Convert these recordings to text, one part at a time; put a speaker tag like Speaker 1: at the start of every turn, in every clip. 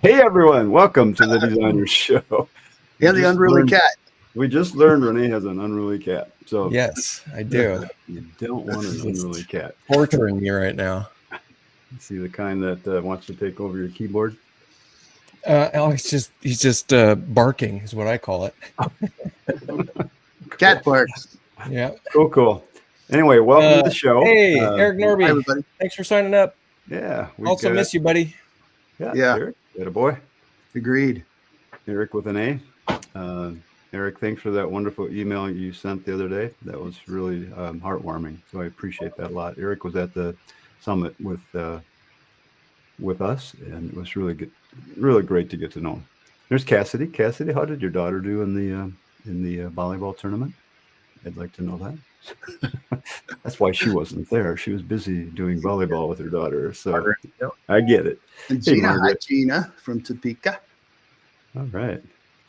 Speaker 1: Hey everyone, welcome to the Designer Show.
Speaker 2: Yeah, the unruly cat.
Speaker 1: We just learned Rene has an unruly cat. So
Speaker 3: yes, I do.
Speaker 1: You don't want an unruly cat.
Speaker 3: Torturing me right now.
Speaker 1: See the kind that wants to take over your keyboard?
Speaker 3: Alex he's just barking is what I call it.
Speaker 2: Cat barks.
Speaker 3: Yeah.
Speaker 1: Cool. Anyway, welcome to the show.
Speaker 3: Hey, Eric Norby.
Speaker 2: Hi, everybody.
Speaker 3: Thanks for signing up.
Speaker 1: Yeah.
Speaker 3: Also miss you, buddy.
Speaker 1: Yeah. Eric, a boy.
Speaker 2: Agreed.
Speaker 1: Eric with an A. Eric, thanks for that wonderful email you sent the other day. That was really heartwarming. So I appreciate that a lot. Eric was at the summit with us, and it was really good, really great to get to know him. There's Cassidy. Cassidy, how did your daughter do in the volleyball tournament? I'd like to know that. That's why she wasn't there. She was busy doing volleyball with her daughter. So I get it.
Speaker 2: And Gina, hi Gina from Topeka.
Speaker 1: All right.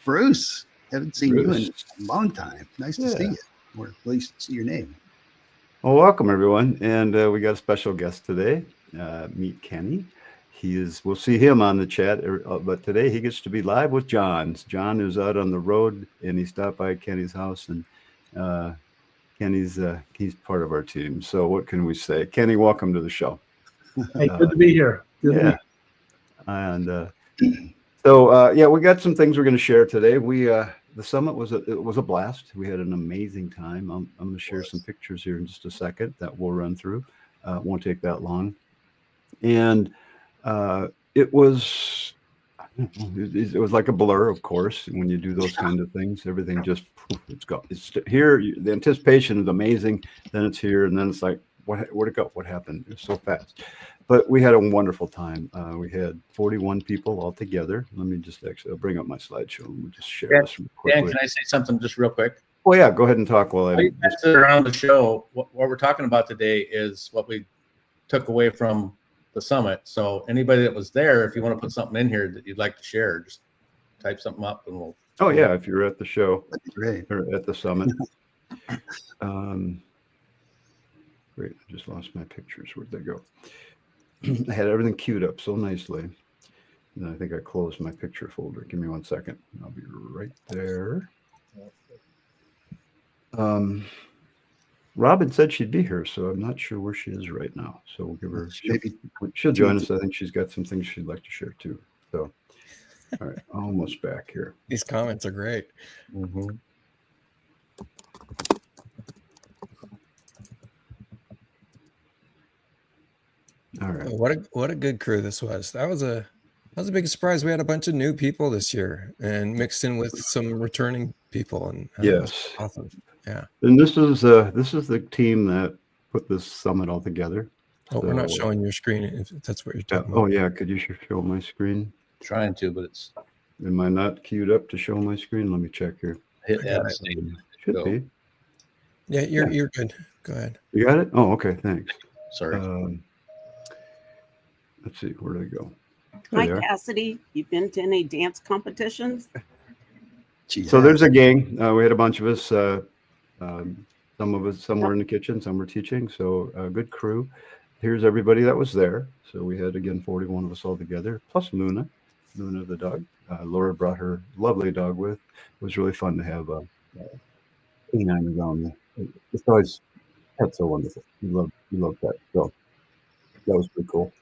Speaker 2: Bruce, haven't seen you in a long time. Nice to see you, or at least see your name.
Speaker 1: Well, welcome everyone, and we got a special guest today. Meet Kenny. We'll see him on the chat, but today he gets to be live with John. John is out on the road, and he stopped by Kenny's house, and Kenny's he's part of our team. So what can we say? Kenny, welcome to the show.
Speaker 4: Hey, good to be here.
Speaker 1: And so we got some things we're going to share today. The summit was a blast. We had an amazing time. I'm going to share some pictures here in just a second that we'll run through. It won't take that long. And it was like a blur, of course. When you do those kind of things, everything just it's gone. It's here. The anticipation is amazing. Then it's here, and then it's like, where'd it go? What happened? It was so fast. But we had a wonderful time. We had 41 people all together. Let me just I'll bring up my slideshow and we'll just share this real quickly.
Speaker 5: Dan, can I say something just real quick?
Speaker 1: Oh yeah, go ahead and talk while I
Speaker 5: around the show. What we're talking about today is what we took away from the summit. So anybody that was there, if you want to put something in here that you'd like to share, just type something up and we'll.
Speaker 1: Oh yeah, if you're at the show,
Speaker 2: that'd be great.
Speaker 1: Or at the summit. Great, I just lost my pictures. Where'd they go? I had everything queued up so nicely. And I think I closed my picture folder. Give me 1 second. I'll be right there. Robin said she'd be here, so I'm not sure where she is right now. So we'll give her. She'll join us. I think she's got some things she'd like to share too. So, all right, almost back here.
Speaker 3: These comments are great.
Speaker 1: Mm-hmm. All right.
Speaker 3: What a good crew this was. That was a big surprise. We had a bunch of new people this year and mixed in with some returning people. And
Speaker 1: yes,
Speaker 3: awesome. Yeah.
Speaker 1: And this is the team that put this summit all together.
Speaker 3: Oh, so, we're not showing your screen if that's what you're talking about.
Speaker 1: Oh yeah, could you show my screen?
Speaker 5: Trying to, but it's.
Speaker 1: Am I not queued up to show my screen? Let me check here.
Speaker 5: Hit add.
Speaker 1: Should be.
Speaker 3: Yeah, you're good. Go ahead.
Speaker 1: You got it? Oh, okay. Thanks.
Speaker 5: Sorry.
Speaker 1: Let's see, where did I go?
Speaker 6: Hi, Cassidy. You've been to any dance competitions?
Speaker 1: So there's a gang. We had a bunch of us. Some of us, some were in the kitchen, some were teaching. So a good crew. Here's everybody that was there. So we had, again, 41 of us all together, plus Luna the dog. Laura brought her lovely dog with. It was really fun to have a canine around there. It's always, that's so wonderful. You love that. So that was pretty cool.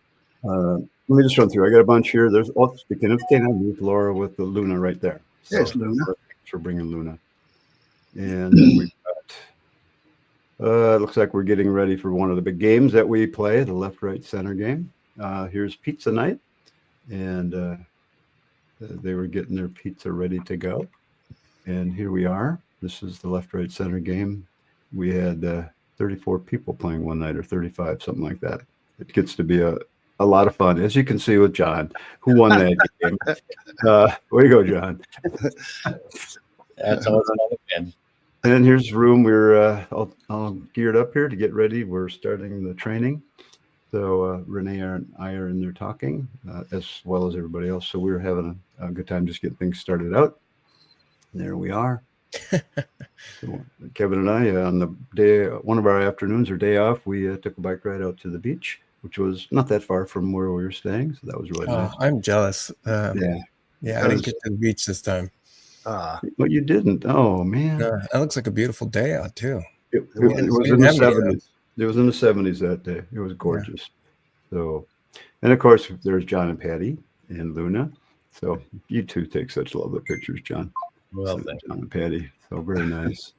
Speaker 1: Let me just run through. I got a bunch here. There's speaking of canine, there's Laura with the Luna right there. So
Speaker 2: there's Luna.
Speaker 1: Thanks for bringing Luna. And then we've got, looks like we're getting ready for one of the big games that we play, the left, right, center game. Here's pizza night. And they were getting their pizza ready to go. And here we are. This is the left, right, center game. We had 34 people playing one night, or 35, something like that. It gets to be a lot of fun, as you can see with John, who won that game. Way to go, John.
Speaker 5: That's always another win.
Speaker 1: And here's the room. We're all geared up here to get ready. We're starting the training. So Rene and I are in there talking, as well as everybody else. So we're having a good time just getting things started out. There we are. So Kevin and I, on the day, one of our afternoons or day off, we took a bike ride out to the beach. which was not that far from where we were staying. So that was really nice.
Speaker 3: I'm jealous.
Speaker 1: Yeah.
Speaker 3: Yeah, I didn't get to the beach this time.
Speaker 1: Well, you didn't. Oh man,
Speaker 3: That looks like a beautiful day out too.
Speaker 1: it
Speaker 3: We
Speaker 1: was
Speaker 3: didn't
Speaker 1: in the
Speaker 3: have any of
Speaker 1: 70s. It was in the 70s that day. It was gorgeous. So, and of course, there's John and Patty and Luna. So you two take such lovely pictures, John.
Speaker 5: Well,
Speaker 1: So,
Speaker 5: thank you.
Speaker 1: John and Patty. So very nice.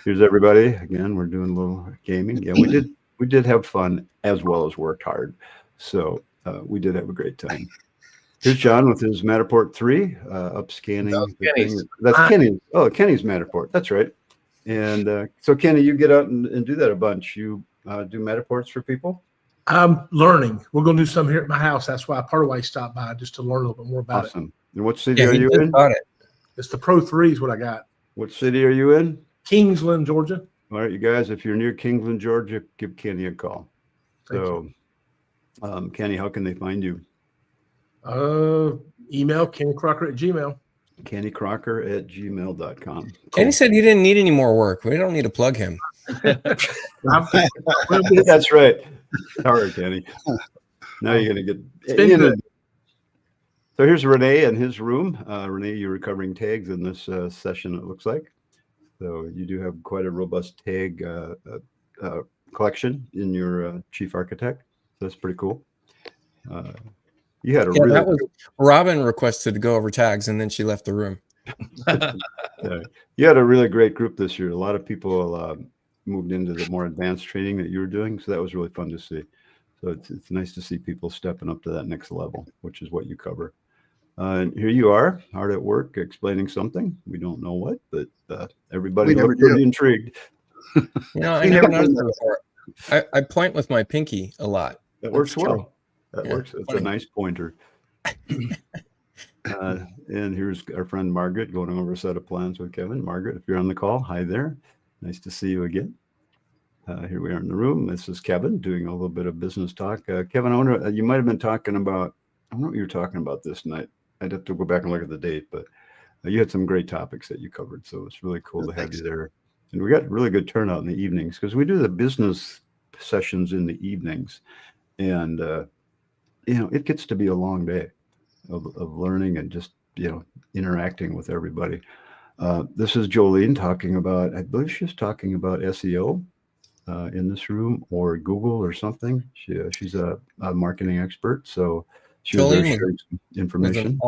Speaker 1: Here's everybody. Again, we're doing a little gaming. Yeah, we did have fun as well as worked hard. So we did have a great time. Here's John with his Matterport 3, up scanning.
Speaker 5: That was Kenny's.
Speaker 1: That's Kenny's. Oh, Kenny's Matterport. That's right. And so, Kenny, you get out and do that a bunch. You do Matterports for people?
Speaker 4: I'm learning. We're going to do some here at my house. That's why part of why I stopped by, just to learn a little bit more about it.
Speaker 1: Awesome. And what city
Speaker 3: Yeah,
Speaker 1: are
Speaker 3: he
Speaker 1: you
Speaker 3: just
Speaker 1: in?
Speaker 3: bought it.
Speaker 4: It's the Pro 3 is what I got.
Speaker 1: What city are you in?
Speaker 4: Kingsland, Georgia.
Speaker 1: All right, you guys, if you're near Kingsland, Georgia, give Kenny a call.
Speaker 4: Thank
Speaker 1: So, Kenny, how can they find you?
Speaker 4: Email KennyCrocker@gmail.
Speaker 1: KennyCrocker@gmail.com.
Speaker 3: Kenny said he didn't need any more work. We don't need to plug him.
Speaker 1: That's right. All right, Kenny. Now you're going to get.
Speaker 4: been good.
Speaker 1: So here's Rene in his room. Rene, you're recovering tags in this session, it looks like. So you do have quite a robust tag collection in your chief architect. So that's pretty cool. You had a really
Speaker 3: that was Robin requested to go over tags, and then she left the room.
Speaker 1: you had a really great group this year. A lot of people moved into the more advanced training that you were doing, so that was really fun to see. So it's nice to see people stepping up to that next level, which is what you cover. And here you are, hard at work, explaining something. We don't know what, but everybody looked pretty intrigued.
Speaker 3: You know, I never noticed that before. I point with my pinky a lot.
Speaker 1: That works
Speaker 3: That's
Speaker 1: well.
Speaker 3: true.
Speaker 1: That
Speaker 3: Yeah,
Speaker 1: works. It's
Speaker 3: funny.
Speaker 1: a nice pointer. And here's our friend Margaret going over a set of plans with Kevin. Margaret, if you're on the call, hi there. Nice to see you again. Here we are in the room. This is Kevin doing a little bit of business talk. Kevin, I wonder, you might have been talking about, I don't know what you were talking about this night. I'd have to go back and look at the date, but you had some great topics that you covered. So it's really cool to have you there. And we got really good turnout in the evenings because we do the business sessions in the evenings. And, it gets to be a long day of learning and just, interacting with everybody. This is Jolene talking about, I believe she's talking about SEO in this room, or Google or something. She's a marketing expert. So she was there sharing some information.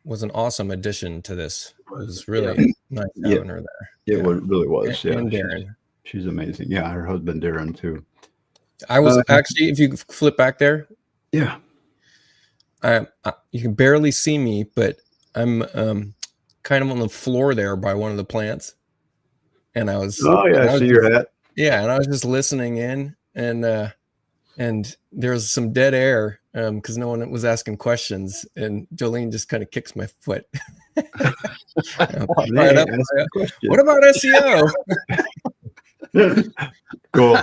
Speaker 3: Was an awesome addition to this. It was really nice having her there.
Speaker 1: It really was.
Speaker 3: And Darren.
Speaker 1: She's amazing. Yeah, her husband Darren too.
Speaker 3: I was actually, if you flip back there,
Speaker 1: yeah,
Speaker 3: you can barely see me, but I'm kind of on the floor there by one of the plants, and I was.
Speaker 1: Oh yeah, I see your hat.
Speaker 3: Yeah, and I was just listening in, and there was some dead air because no one was asking questions, and Jolene just kind of kicks my foot. Right up, what about SEO?
Speaker 1: Cool.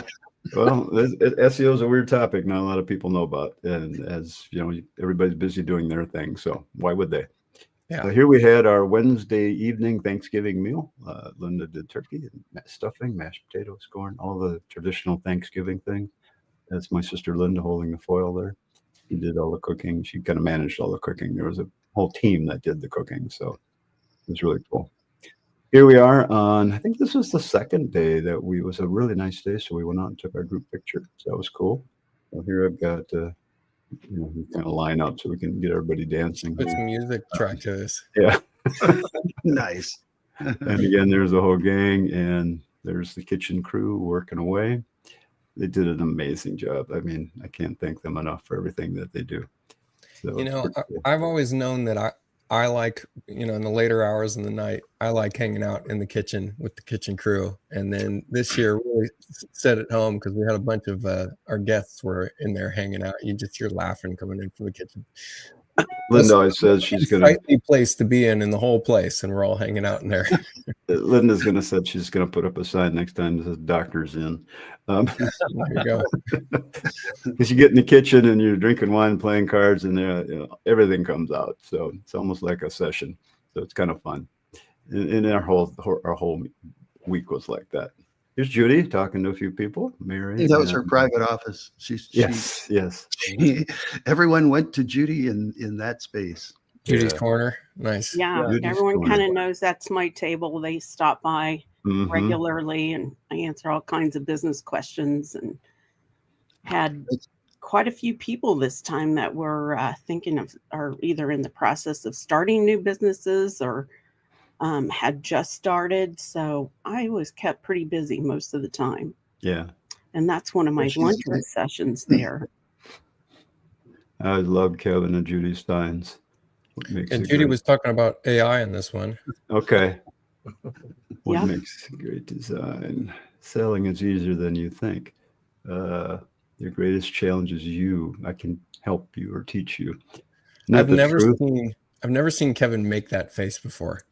Speaker 1: Well, SEO is a weird topic. Not a lot of people know about, and as you know, everybody's busy doing their thing. So why would they?
Speaker 3: Yeah.
Speaker 1: So here we had our Wednesday evening Thanksgiving meal. Linda did turkey and stuffing, mashed potatoes, corn, all the traditional Thanksgiving things. That's my sister Linda holding the foil there. She did all the cooking. She kind of managed all the cooking. There was a whole team that did the cooking, so it was really cool. Here we are on, I think this is the second day that it was a really nice day. So we went out and took our group picture. So that was cool. So here I've got, we kind of line up so we can get everybody dancing.
Speaker 3: Put some music track to this.
Speaker 1: Yeah.
Speaker 2: Nice.
Speaker 1: And again, there's the whole gang, and there's the kitchen crew working away. They did an amazing job. I mean, I can't thank them enough for everything that they do. So cool.
Speaker 3: I've always known that I like, in the later hours in the night, I like hanging out in the kitchen with the kitchen crew. And then this year really set at home because we had a bunch of our guests were in there hanging out. You just hear laughing coming in from the kitchen.
Speaker 1: Linda always says she's going to
Speaker 3: place to be in the whole place, and we're all hanging out in there.
Speaker 1: Linda's going to say she's going to put up a sign next time that says "Doctor's in."
Speaker 3: There you go.
Speaker 1: Because you get in the kitchen and you're drinking wine, and playing cards, and everything comes out. So it's almost like a session. So it's kind of fun. And our whole week was like that. Here's Judy talking to a few people. Mary.
Speaker 2: That was her
Speaker 1: and-
Speaker 2: private office.
Speaker 1: Yes.
Speaker 2: Everyone went to Judy in that space.
Speaker 3: Judy's
Speaker 1: Yeah.
Speaker 3: corner. Nice.
Speaker 6: Yeah,
Speaker 1: Judy's
Speaker 6: everyone
Speaker 1: corner.
Speaker 6: kind of knows that's my table. They stop by
Speaker 1: Mhm.
Speaker 6: regularly, and I answer all kinds of business questions, and had quite a few people this time that were thinking of, or either in the process of starting new businesses or had just started. So I was kept pretty busy most of the time.
Speaker 1: Yeah.
Speaker 6: And that's one of my
Speaker 2: she's
Speaker 6: luncheon
Speaker 2: great.
Speaker 6: sessions there.
Speaker 1: I love Kevin and Judy Steins. What makes
Speaker 3: And
Speaker 1: it
Speaker 3: Judy
Speaker 1: great?
Speaker 3: was talking about AI in this one.
Speaker 1: Okay. What
Speaker 6: Yep.
Speaker 1: makes great design? Selling is easier than you think. Your greatest challenge is you. I can help you or teach you. Not
Speaker 3: I've
Speaker 1: the
Speaker 3: never
Speaker 1: truth.
Speaker 3: seen Kevin make that face before.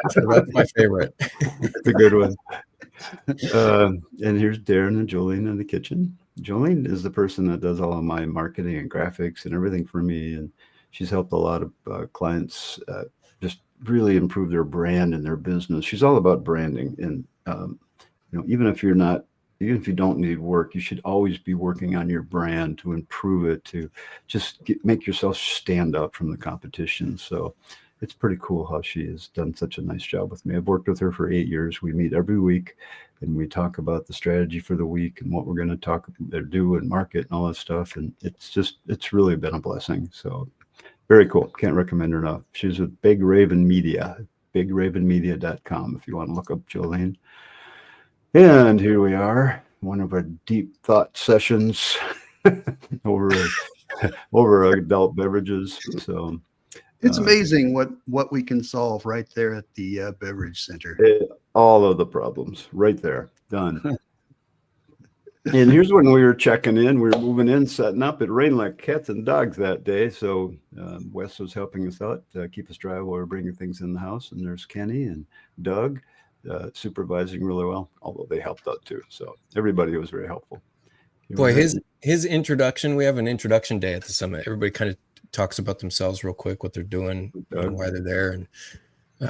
Speaker 3: So that's my favorite.
Speaker 1: It's a good one. And here's Darren and Jolene in the kitchen. Jolene is the person that does all of my marketing and graphics and everything for me. And she's helped a lot of clients just really improve their brand and their business. She's all about branding. And, even if you don't need work, you should always be working on your brand to improve it, to just make yourself stand up from the competition. So it's pretty cool how she has done such a nice job with me. I've worked with her for 8 years. We meet every week and we talk about the strategy for the week and what we're going to do and market and all that stuff. And it's really been a blessing. So very cool. Can't recommend her enough. She's with Big Raven Media, bigravenmedia.com if you want to look up Jolene. And here we are, one of our deep thought sessions over adult beverages. So
Speaker 2: It's amazing what we can solve right there at the beverage center.
Speaker 1: all of the problems right there, done. And here's when we were checking in. We were moving in, setting up. It rained like cats and dogs that day. So Wes was helping us out, keep us dry while we were bringing things in the house. And there's Kenny and Doug supervising really well, although they helped out too. So everybody was very helpful.
Speaker 3: Boy, his introduction, we have an introduction day at the summit. Everybody kind of talks about themselves real quick, what they're doing, why they're there. And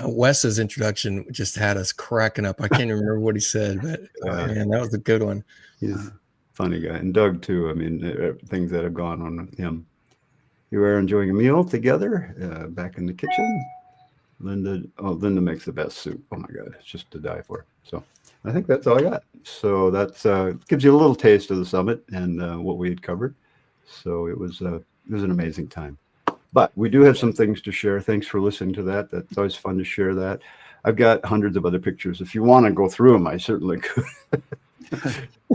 Speaker 3: Wes's introduction just had us cracking up. I can't even remember what he said, but man, that was a good one.
Speaker 1: He's a funny guy. And Doug too. I mean, things that have gone on with him. You are enjoying a meal together back in the kitchen. Linda makes the best soup. Oh my God, it's just to die for. So I think that's all I got. So that's gives you a little taste of the summit and what we had covered. So it was an amazing time. But we do have some things to share. Thanks for listening to that. That's always fun to share that. I've got hundreds of other pictures. If you want to go through them, I certainly could.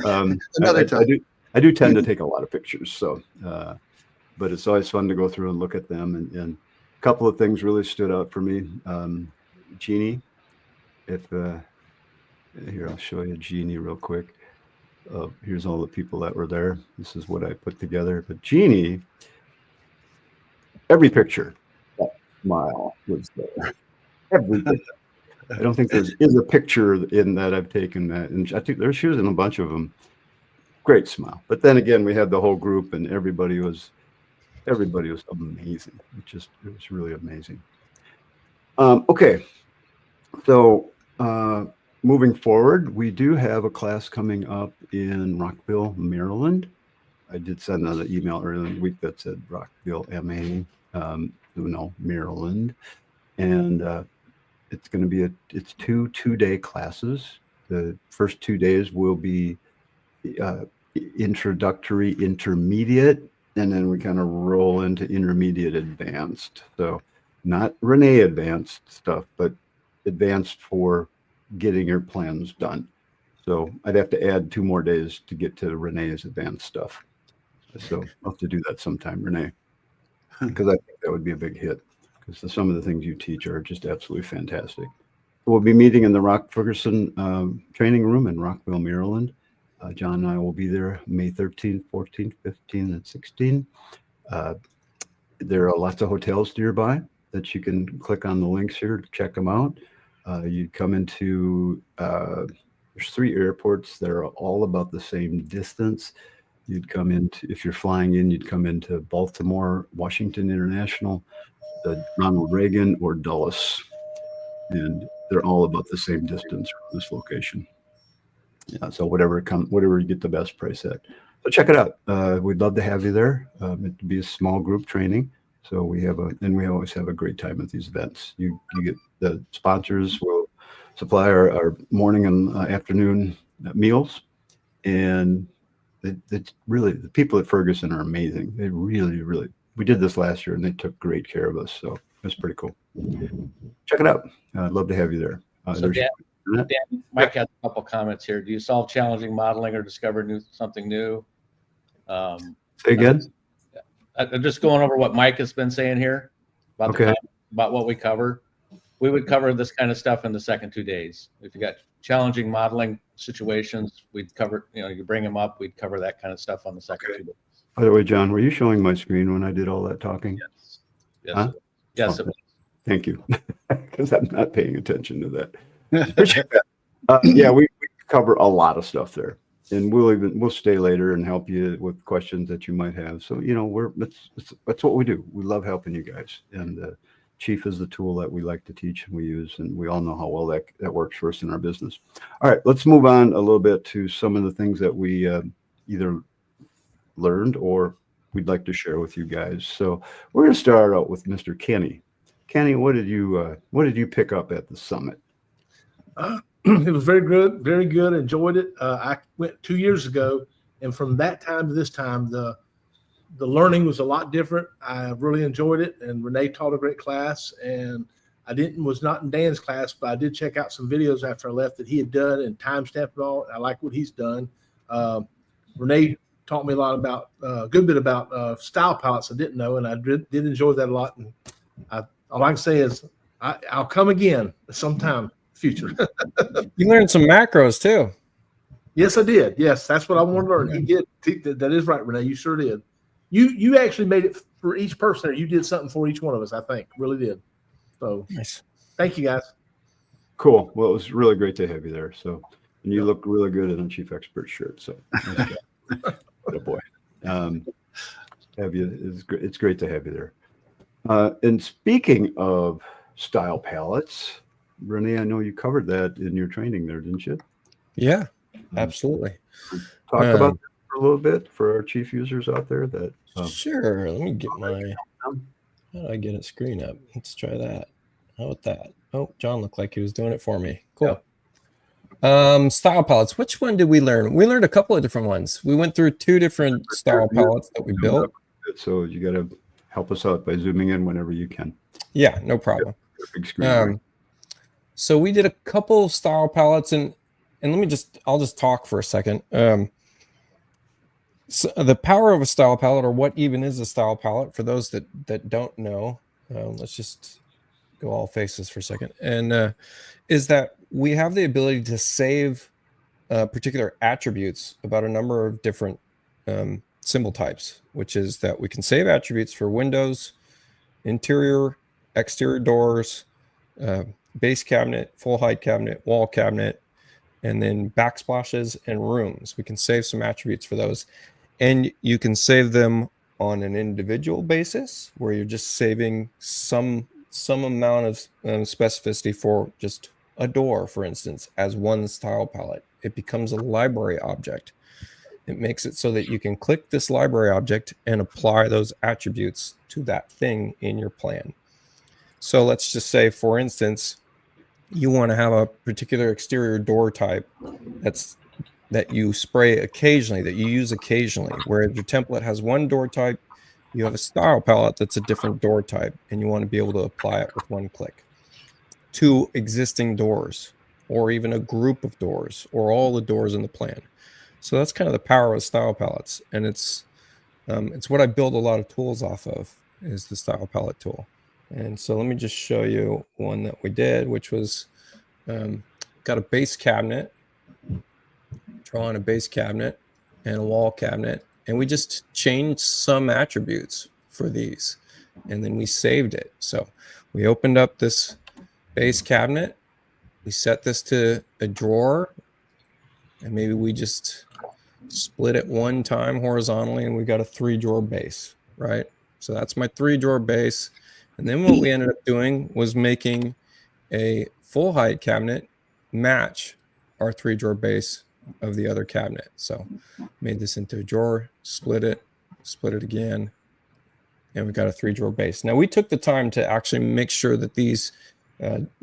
Speaker 2: Another time.
Speaker 1: I do tend to take a lot of pictures. So, but it's always fun to go through and look at them. And a couple of things really stood out for me. Jeannie, here, I'll show you Jeannie real quick. Here's all the people that were there. This is what I put together. But Jeannie, every picture, that smile was there. Every picture. I don't think there is a picture in that I've taken that. And I think she was in a bunch of them. Great smile. But then again, we had the whole group and everybody was amazing. It was really amazing. Okay. So moving forward, we do have a class coming up in Rockville, Maryland. I did send out an email earlier in the week that said Rockville, MA, Maryland. And it's going to be it's two-day classes. The first 2 days will be introductory, intermediate, and then we kind of roll into intermediate advanced. So not Rene advanced stuff, but advanced for getting your plans done. So I'd have to add 2 more days to get to Rene's advanced stuff. So I'll have to do that sometime, Rene, because I think that would be a big hit. Because some of the things you teach are just absolutely fantastic. We'll be meeting in the Rock Ferguson training room in Rockville, Maryland. John and I will be there May 13th, 14th, 15th, and 16th. There are lots of hotels nearby that you can click on the links here to check them out. You come into, there's 3 airports that are all about the same distance. You'd come into, if you're flying in, you'd come into Baltimore, Washington International, the Ronald Reagan, or Dulles. And they're all about the same distance from this location. Yeah, so whatever you get the best price at. So check it out. We'd love to have you there. It'd be a small group training. So we always have a great time at these events. You get the sponsors will supply our morning and afternoon meals, and it's really, the people at Ferguson are amazing. They really, really. We did this last year, and they took great care of us. So it was pretty cool. Check it out. I'd love to have you there.
Speaker 5: So Dan, Mike has a couple comments here. Do you solve challenging modeling or discover something new?
Speaker 1: Say again.
Speaker 5: I'm just going over what Mike has been saying here about about what we cover. We would cover this kind of stuff in the second 2 days. If you got challenging modeling situations, we'd cover. You bring them up. We'd cover that kind of stuff on the second 2 days.
Speaker 1: By the way, John, were you showing my screen when I did all that talking?
Speaker 5: Yes. Yes.
Speaker 1: Huh?
Speaker 5: Yes.
Speaker 1: Okay. Thank you, because I'm not paying attention to that. Appreciate that. Yeah, we cover a lot of stuff there, and we'll stay later and help you with questions that you might have. So that's what we do. We love helping you guys, and Chief is the tool that we like to teach and we use, and we all know how well that works for us in our business. All right, let's move on a little bit to some of the things that we either learned or we'd like to share with you guys. So we're going to start out with Mr. Kenny. Kenny, what did you pick up at the summit?
Speaker 4: It was very good, very good. Enjoyed it. I went 2 years ago, and from that time to this time, the learning was a lot different. I really enjoyed it, and Rene taught a great class. And I was not in Dan's class, but I did check out some videos after I left that he had done and timestamped it all. I like what he's done. Rene taught me a lot about a good bit about style palettes I didn't know, and I did enjoy that a lot. And all I can say is I'll come again sometime future.
Speaker 3: You learned some macros too.
Speaker 4: Yes, I did. Yes, that's what I want to learn. He did. That is right, Rene. You sure did. You actually made it for each person. You did something for each one of us, I think. Really did. So
Speaker 3: nice.
Speaker 4: Thank you, guys.
Speaker 1: Cool. Well, it was really great to have you there. So, and you look really good in a Chief Expert shirt. So, what a boy. It's great to have you there. And speaking of style palettes, Rene, I know you covered that in your training there, didn't you?
Speaker 3: Yeah, absolutely.
Speaker 1: Talk about that for a little bit for our chief users out there.
Speaker 3: Sure. Let me get how do I get a screen up? Let's try that. How about that? Oh, John looked like he was doing it for me. Cool. Yep. Style palettes. Which one did we learn? We learned a couple of different ones. We went through 2 different style palettes that we built.
Speaker 1: So you got to help us out by zooming in whenever you can.
Speaker 3: Yeah, no problem.
Speaker 1: Big screen.
Speaker 3: So we did a couple of style palettes, and I'll just talk for a second. So the power of a style palette, or what even is a style palette, for those that don't know, let's just go all faces for a second, and is that we have the ability to save particular attributes about a number of different symbol types, which is that we can save attributes for windows, interior, exterior doors, base cabinet, full height cabinet, wall cabinet, and then backsplashes and rooms. We can save some attributes for those. And you can save them on an individual basis, where you're just saving some amount of specificity for just a door, for instance, as one style palette. It becomes a library object. It makes it so that you can click this library object and apply those attributes to that thing in your plan. So let's just say, for instance, you want to have a particular exterior door type that you spray occasionally, that you use occasionally, whereas your template has one door type, you have a style palette that's a different door type, and you want to be able to apply it with one click to existing doors, or even a group of doors, or all the doors in the plan. So that's kind of the power of style palettes, and it's what I build a lot of tools off of, is the style palette tool. And so let me just show you one that we did, which was got a base cabinet, drawing a base cabinet and a wall cabinet, and we just changed some attributes for these, and then we saved it. So we opened up this base cabinet, we set this to a drawer, and maybe we just split it one time horizontally, and we got a 3-drawer base, right? So that's my 3-drawer base. And then what we ended up doing was making a full height cabinet match our 3-drawer base of the other cabinet. So made this into a drawer, split it again, and we got a 3 drawer base. Now we took the time to actually make sure that these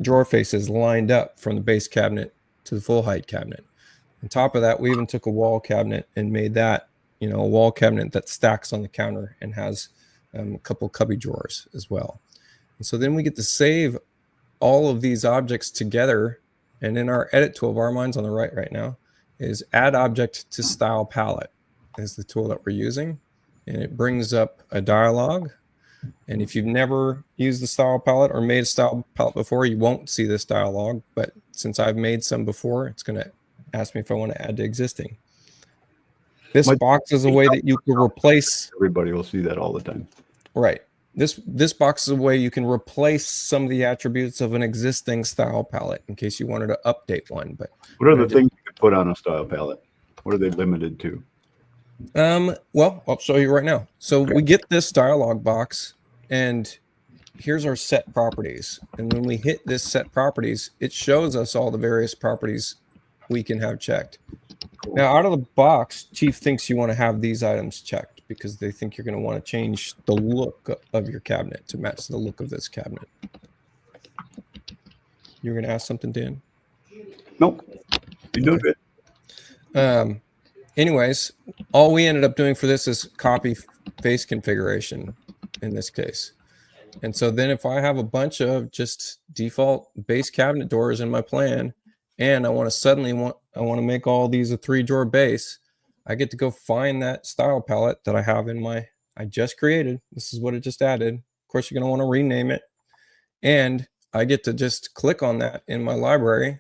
Speaker 3: drawer faces lined up from the base cabinet to the full height cabinet. On top of that, we even took a wall cabinet and made that, a wall cabinet that stacks on the counter and has a couple cubby drawers as well. And so then we get to save all of these objects together. And in our edit toolbar, mine's on the right now, is add object to style palette is the tool that we're using. And it brings up a dialog. And if you've never used the style palette or made a style palette before, you won't see this dialog. But since I've made some before, it's going to ask me if I want to add to existing. This box is a way that you can replace.
Speaker 1: Everybody will see that all the time.
Speaker 3: Right. This box is a way you can replace some of the attributes of an existing style palette in case you wanted to update one. But
Speaker 1: what are the things you could put on a style palette? What are they limited to?
Speaker 3: Well, I'll show you right now. So we get this dialog box, and here's our set properties. And when we hit this set properties, it shows us all the various properties we can have checked. Cool. Now, out of the box, Chief thinks you want to have these items checked because they think you're going to want to change the look of your cabinet to match the look of this cabinet. You're going to ask something, Dan?
Speaker 1: Nope. You're doing good.
Speaker 3: Anyways, all we ended up doing for this is copy face configuration in this case. And so then if I have a bunch of just default base cabinet doors in my plan, and I want to make all these a 3 drawer base, I get to go find that style palette that I have I just created. This is what it just added. Of course, you're going to want to rename it. And I get to just click on that in my library.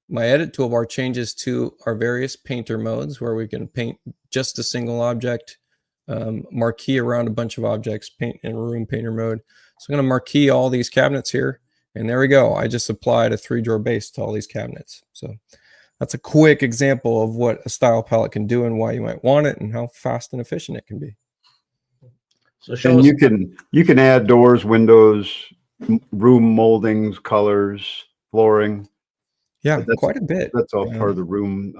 Speaker 3: My edit toolbar changes to our various painter modes where we can paint just a single object, marquee around a bunch of objects, paint in room painter mode. So I'm going to marquee all these cabinets here. And there we go. I just applied a 3 drawer base to all these cabinets. So that's a quick example of what a style palette can do and why you might want it and how fast and efficient it can be.
Speaker 5: So show
Speaker 1: and
Speaker 5: us.
Speaker 1: you can add doors, windows, room moldings, colors, flooring.
Speaker 3: Yeah, quite a bit.
Speaker 1: That's all part of the room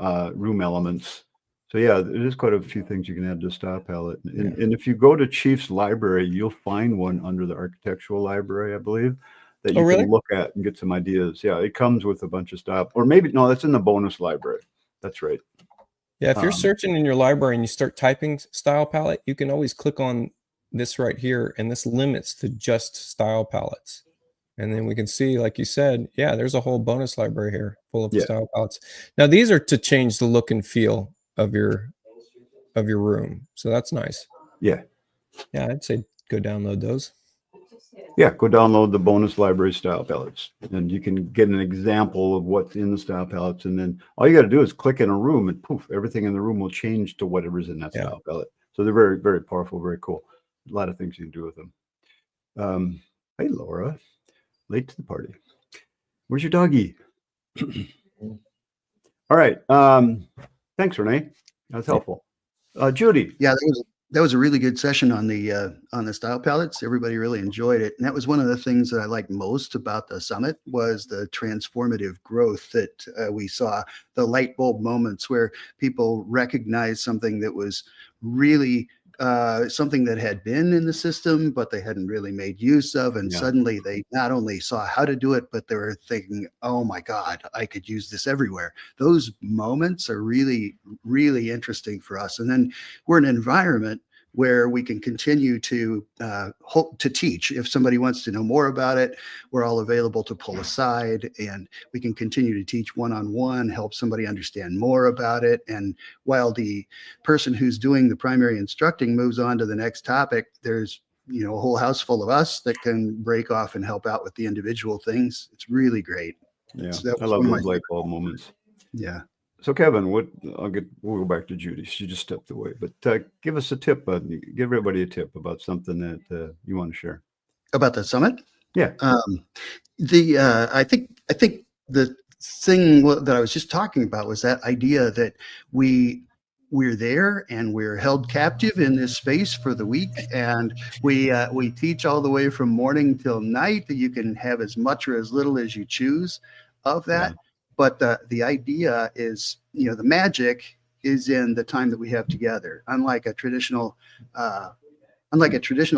Speaker 1: elements. So yeah, there's quite a few things you can add to style palette. And if you go to Chief's library, you'll find one under the architectural library, I believe, that you can look at and get some ideas. Yeah, it comes with a bunch of stuff. Or maybe, no, that's in the bonus library. That's right.
Speaker 3: Yeah, if you're searching in your library and you start typing style palette, you can always click on this right here, and this limits to just style palettes. And then we can see, like you said, yeah, there's a whole bonus library here full of style palettes. Now, these are to change the look and feel of your room. So that's nice.
Speaker 1: Yeah.
Speaker 3: Yeah, I'd say go download those.
Speaker 1: Yeah, go download the bonus library style palettes, and you can get an example of what's in the style palettes. And then all you got to do is click in a room, and poof, everything in the room will change to whatever's in that style palette. So they're very, very powerful, very cool. A lot of things you can do with them. Hey, Laura, late to the party. Where's your doggy? All right. Thanks, Rene. That's helpful. Judy.
Speaker 2: Yeah, that was a really good session on the style palettes. Everybody really enjoyed it. And that was one of the things that I liked most about the summit was the transformative growth that we saw, the light bulb moments where people recognized something that was really something that had been in the system, but they hadn't really made use of. And suddenly they not only saw how to do it, but they were thinking, oh my God, I could use this everywhere. Those moments are really, really interesting for us. And then we're in an environment where we can continue to teach. If somebody wants to know more about it, we're all available to pull aside, and we can continue to teach one-on-one, help somebody understand more about it. And while the person who's doing the primary instructing moves on to the next topic, there's a whole house full of us that can break off and help out with the individual things. It's really great.
Speaker 1: Yeah, I love those light bulb moments.
Speaker 2: Yeah.
Speaker 1: So Kevin, we'll go back to Judy. She just stepped away, but give us a tip. Give everybody a tip about something that you want to share
Speaker 2: about the summit.
Speaker 1: Yeah.
Speaker 2: I think the thing that I was just talking about was that idea that we're there and we're held captive in this space for the week, and we teach all the way from morning till night. You can have as much or as little as you choose of that. But the idea is, the magic is in the time that we have together. Unlike a traditional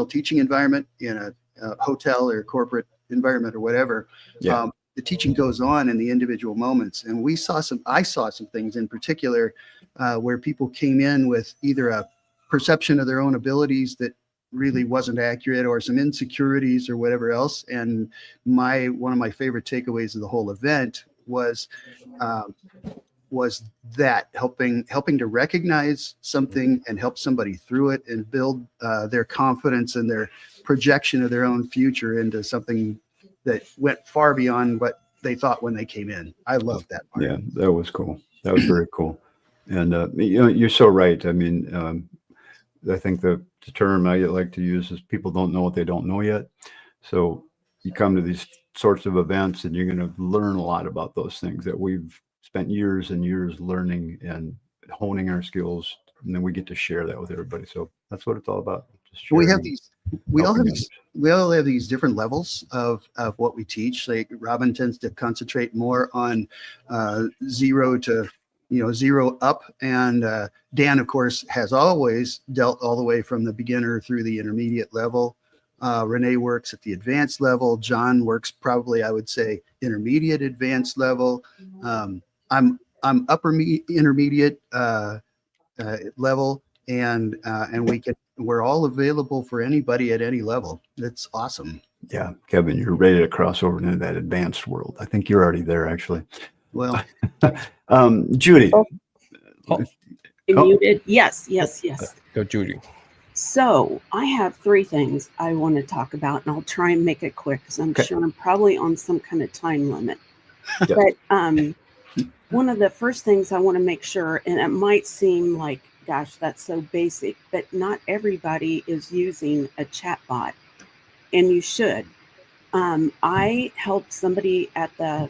Speaker 2: teaching environment in a hotel or corporate environment or whatever, the teaching goes on in the individual moments. And I saw some things in particular where people came in with either a perception of their own abilities that really wasn't accurate, or some insecurities or whatever else. And one of my favorite takeaways of the whole event was that helping to recognize something and help somebody through it and build their confidence and their projection of their own future into something that went far beyond what they thought when they came in. I loved that part.
Speaker 1: Yeah, that was cool. That was very cool. And you're so right. I mean, I think the term I like to use is people don't know what they don't know yet. So you come to these sorts of events and you're going to learn a lot about those things that we've spent years and years learning and honing our skills, and then we get to share that with everybody. So that's what it's all about.
Speaker 2: We all have these different levels of what we teach. Like Robin tends to concentrate more on 0 to zero up, and Dan, of course, has always dealt all the way from the beginner through the intermediate level. Rene works at the advanced level. John works probably, I would say, intermediate advanced level. I'm upper intermediate level, and we're all available for anybody at any level. That's awesome.
Speaker 1: Yeah, Kevin, you're ready to cross over into that advanced world. I think you're already there, actually.
Speaker 2: Well,
Speaker 1: Judy.
Speaker 6: Muted. Yes.
Speaker 3: Go, Judy.
Speaker 6: So I have 3 things I want to talk about, and I'll try and make it quick because I'm sure I'm probably on some kind of time limit. But one of the first things I want to make sure, and it might seem like, gosh, that's so basic, but not everybody is using a chat bot, and you should. I helped somebody at the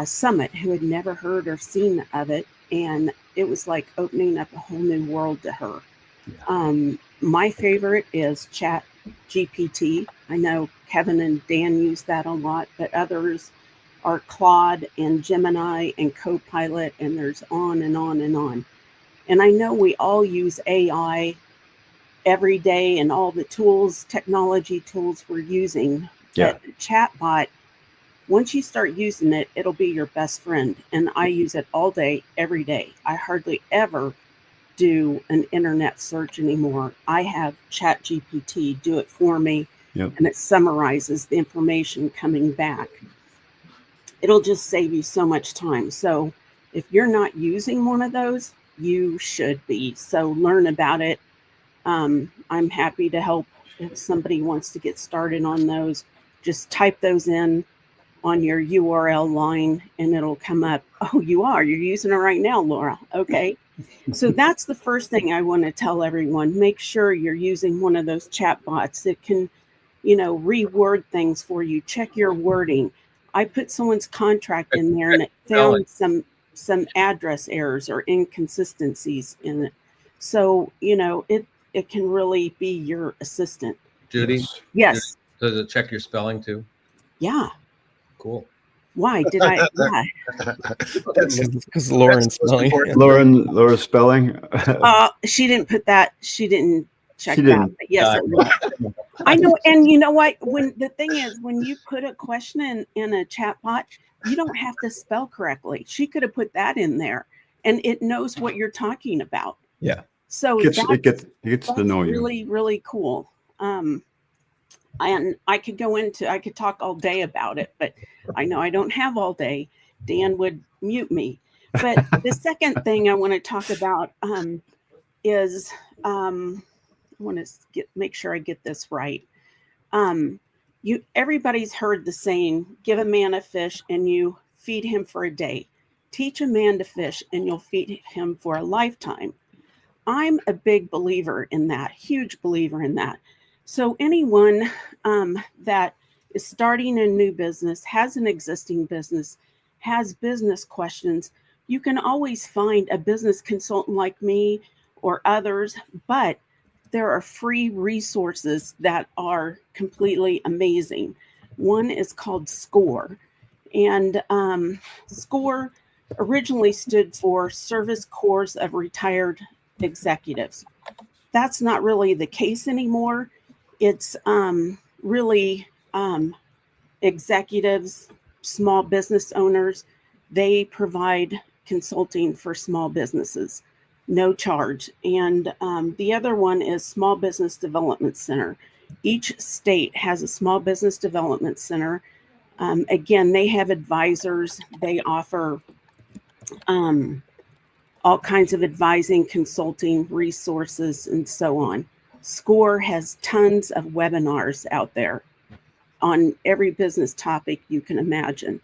Speaker 6: summit who had never heard or seen of it, and it was like opening up a whole new world to her. My favorite is Chat GPT. I know Kevin and Dan use that a lot, but others are Claude and Gemini and Copilot, and there's on and on and on. And I know we all use AI every day and all the tools, technology tools we're using. But chatbot, once you start using it, it'll be your best friend. And I use it all day, every day. I hardly ever do an internet search anymore. I have Chat GPT do it for me, and it summarizes the information coming back. It'll just save you so much time. So if you're not using one of those, you should be. So learn about it. I'm happy to help if somebody wants to get started on those. Just type those in on your URL line and it'll come up. Oh, you're using it right now, Laura. Okay. So that's the first thing I want to tell everyone. Make sure you're using one of those chat bots that can, reword things for you. Check your wording. I put someone's contract in there and it found some address errors or inconsistencies in it. So, it can really be your assistant.
Speaker 5: Judy?
Speaker 6: Yes.
Speaker 5: Does it check your spelling too?
Speaker 6: Yeah.
Speaker 5: Cool.
Speaker 6: Why did I? Yeah.
Speaker 3: Because Lauren's spelling.
Speaker 1: Laura's spelling.
Speaker 6: She didn't put that. She didn't check
Speaker 1: She
Speaker 6: that.
Speaker 1: didn't.
Speaker 6: But yes, it was. I know. And you know what? When the thing is, when you put a question in a chat bot, you don't have to spell correctly. She could have put that in there, and it knows what you're talking about.
Speaker 3: Yeah.
Speaker 6: So
Speaker 1: it gets to know you.
Speaker 6: Really, really cool. And I could talk all day about it, but I know I don't have all day. Dan would mute me. But the second thing I want to talk about is I want to make sure I get this right. Everybody's heard the saying, give a man a fish and you feed him for a day. Teach a man to fish and you'll feed him for a lifetime. I'm a big believer in that, huge believer in that. So anyone that is starting a new business, has an existing business, has business questions, you can always find a business consultant like me or others, but there are free resources that are completely amazing. One is called SCORE, And SCORE originally stood for Service Corps of Retired Executives. That's not really the case anymore. It's really executives, small business owners. They provide consulting for small businesses, no charge. And the other one is Small Business Development Center. Each state has a Small Business Development Center. Again, they have advisors. They offer all kinds of advising, consulting, resources, and so on. SCORE has tons of webinars out there on every business topic you can imagine.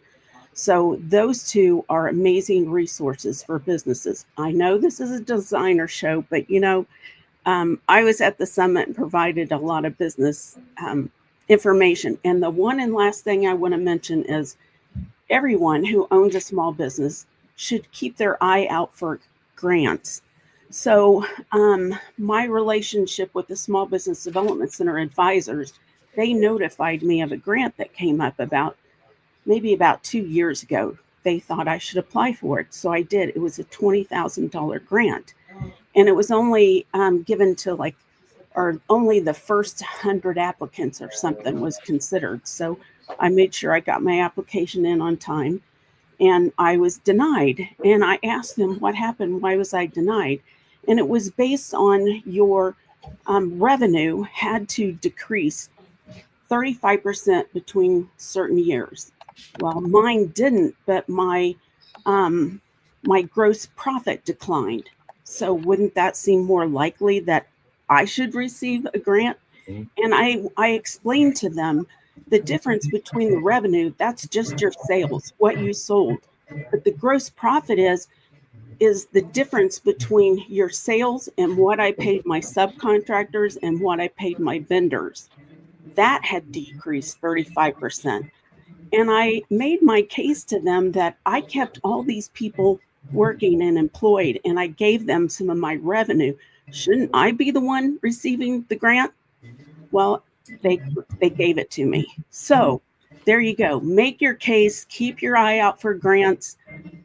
Speaker 6: So those two are amazing resources for businesses. I know this is a designer show, but I was at the summit and provided a lot of business information. And the one and last thing I want to mention is everyone who owns a small business should keep their eye out for grants. So my relationship with the Small Business Development Center advisors, they notified me of a grant that came up about 2 years ago. They thought I should apply for it. So I did. It was a $20,000 grant. And it was only given to only the first 100 applicants or something was considered. So I made sure I got my application in on time, and I was denied. And I asked them what happened. Why was I denied? And it was based on your revenue had to decrease 35% between certain years. Well, mine didn't, but my gross profit declined. So wouldn't that seem more likely that I should receive a grant? And I explained to them the difference between the revenue, that's just your sales, what you sold. But the gross profit is the difference between your sales and what I paid my subcontractors and what I paid my vendors. That had decreased 35%. And I made my case to them that I kept all these people working and employed, and I gave them some of my revenue. Shouldn't I be the one receiving the grant? Well, they gave it to me. So there you go. Make your case. Keep your eye out for grants.